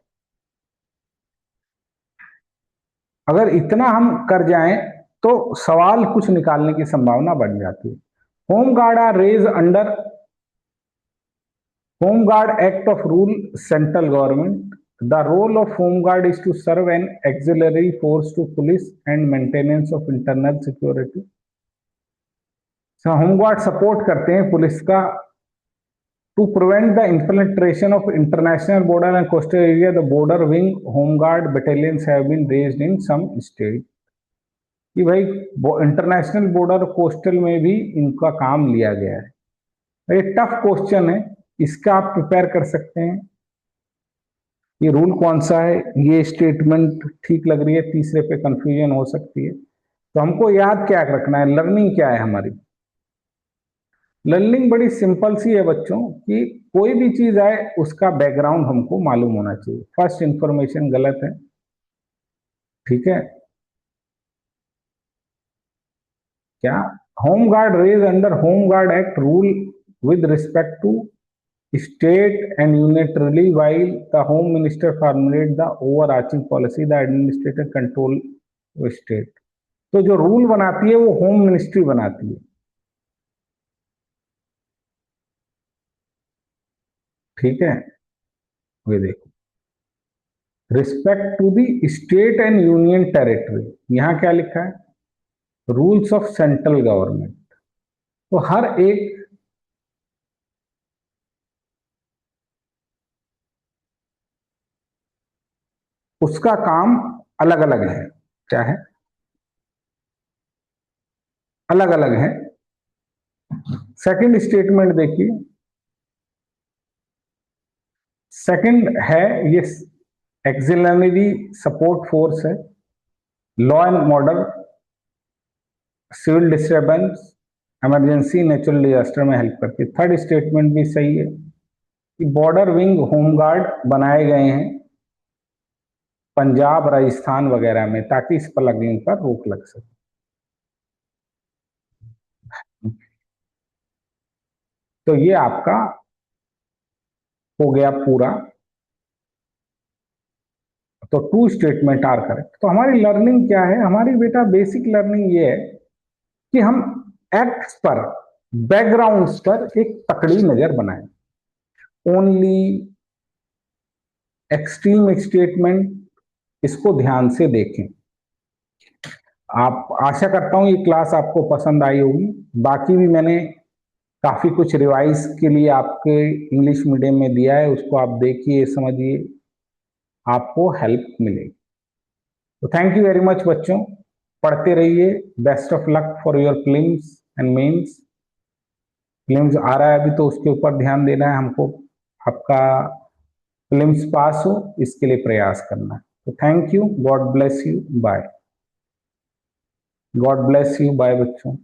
अगर इतना हम कर जाएं तो सवाल कुछ निकालने की संभावना बढ़ जाती है। Home guard are raise under home guard act of rule central government. The role of home guard is to serve an auxiliary force to police and maintenance of internal security. Home guard support करते हैं police का to prevent the infiltration of international border and coastal area. The border wing home guard battalions have been raised in some states. कि भाई international border coastal में भी इनका काम लिया गया है। ये टफ क्वेश्चन है, इसका आप प्रिपेयर कर सकते हैं। ये रूल कौन सा है, ये स्टेटमेंट ठीक लग रही है, तीसरे पे कंफ्यूजन हो सकती है। तो हमको याद क्या रखना है, लर्निंग क्या है हमारी। लर्निंग बड़ी सिंपल सी है बच्चों, कि कोई भी चीज आए उसका बैकग्राउंड हमको मालूम होना चाहिए। फर्स्ट इंफॉर्मेशन गलत है, ठीक है। क्या? Home guard raise under home guard act rule with respect to state and unitarily while the home minister formulate the overarching policy, the administrator control state. तो जो रूल बनाती है वो होम मिनिस्ट्री बनाती है, ठीक है। ये देखो, respect to the state and union territory, यहां क्या लिखा है, रूल्स ऑफ सेंट्रल गवर्नमेंट। तो हर एक उसका काम अलग अलग है। क्या है? अलग अलग है। सेकंड स्टेटमेंट देखिए, सेकंड है ये एक्सिलरी सपोर्ट फोर्स है, law and order, civil disturbance, emergency, natural disaster में हेल्प करती है। थर्ड स्टेटमेंट भी सही है कि बॉर्डर विंग होमगार्ड बनाए गए हैं पंजाब, राजस्थान वगैरह में, ताकि इस प्लगिंग पर रोक लग सके। तो ये आपका हो गया पूरा। तो टू स्टेटमेंट आर करेक्ट। तो हमारी लर्निंग क्या है, हमारी बेटा बेसिक लर्निंग ये है कि हम एक्ट्स पर बैकग्राउंड्स पर एक तकड़ी नजर बनाएं। ओनली एक्सट्रीम स्टेटमेंट, इसको ध्यान से देखें। आप, आशा करता हूं ये क्लास आपको पसंद आई होगी। बाकी भी मैंने काफी कुछ रिवाइज के लिए आपके इंग्लिश मीडियम में दिया है, उसको आप देखिए, समझिए, आपको हेल्प मिलेगी। तो थैंक यू वेरी मच बच्चों, पढ़ते रहिए। Best of luck for your prelims and mains. Prelims आ रहा है अभी, तो उसके ऊपर ध्यान देना है हमको, आपका फिल्म्स पास हो इसके लिए प्रयास करना है। तो thank you, God bless you, bye. God bless you, bye बच्चों।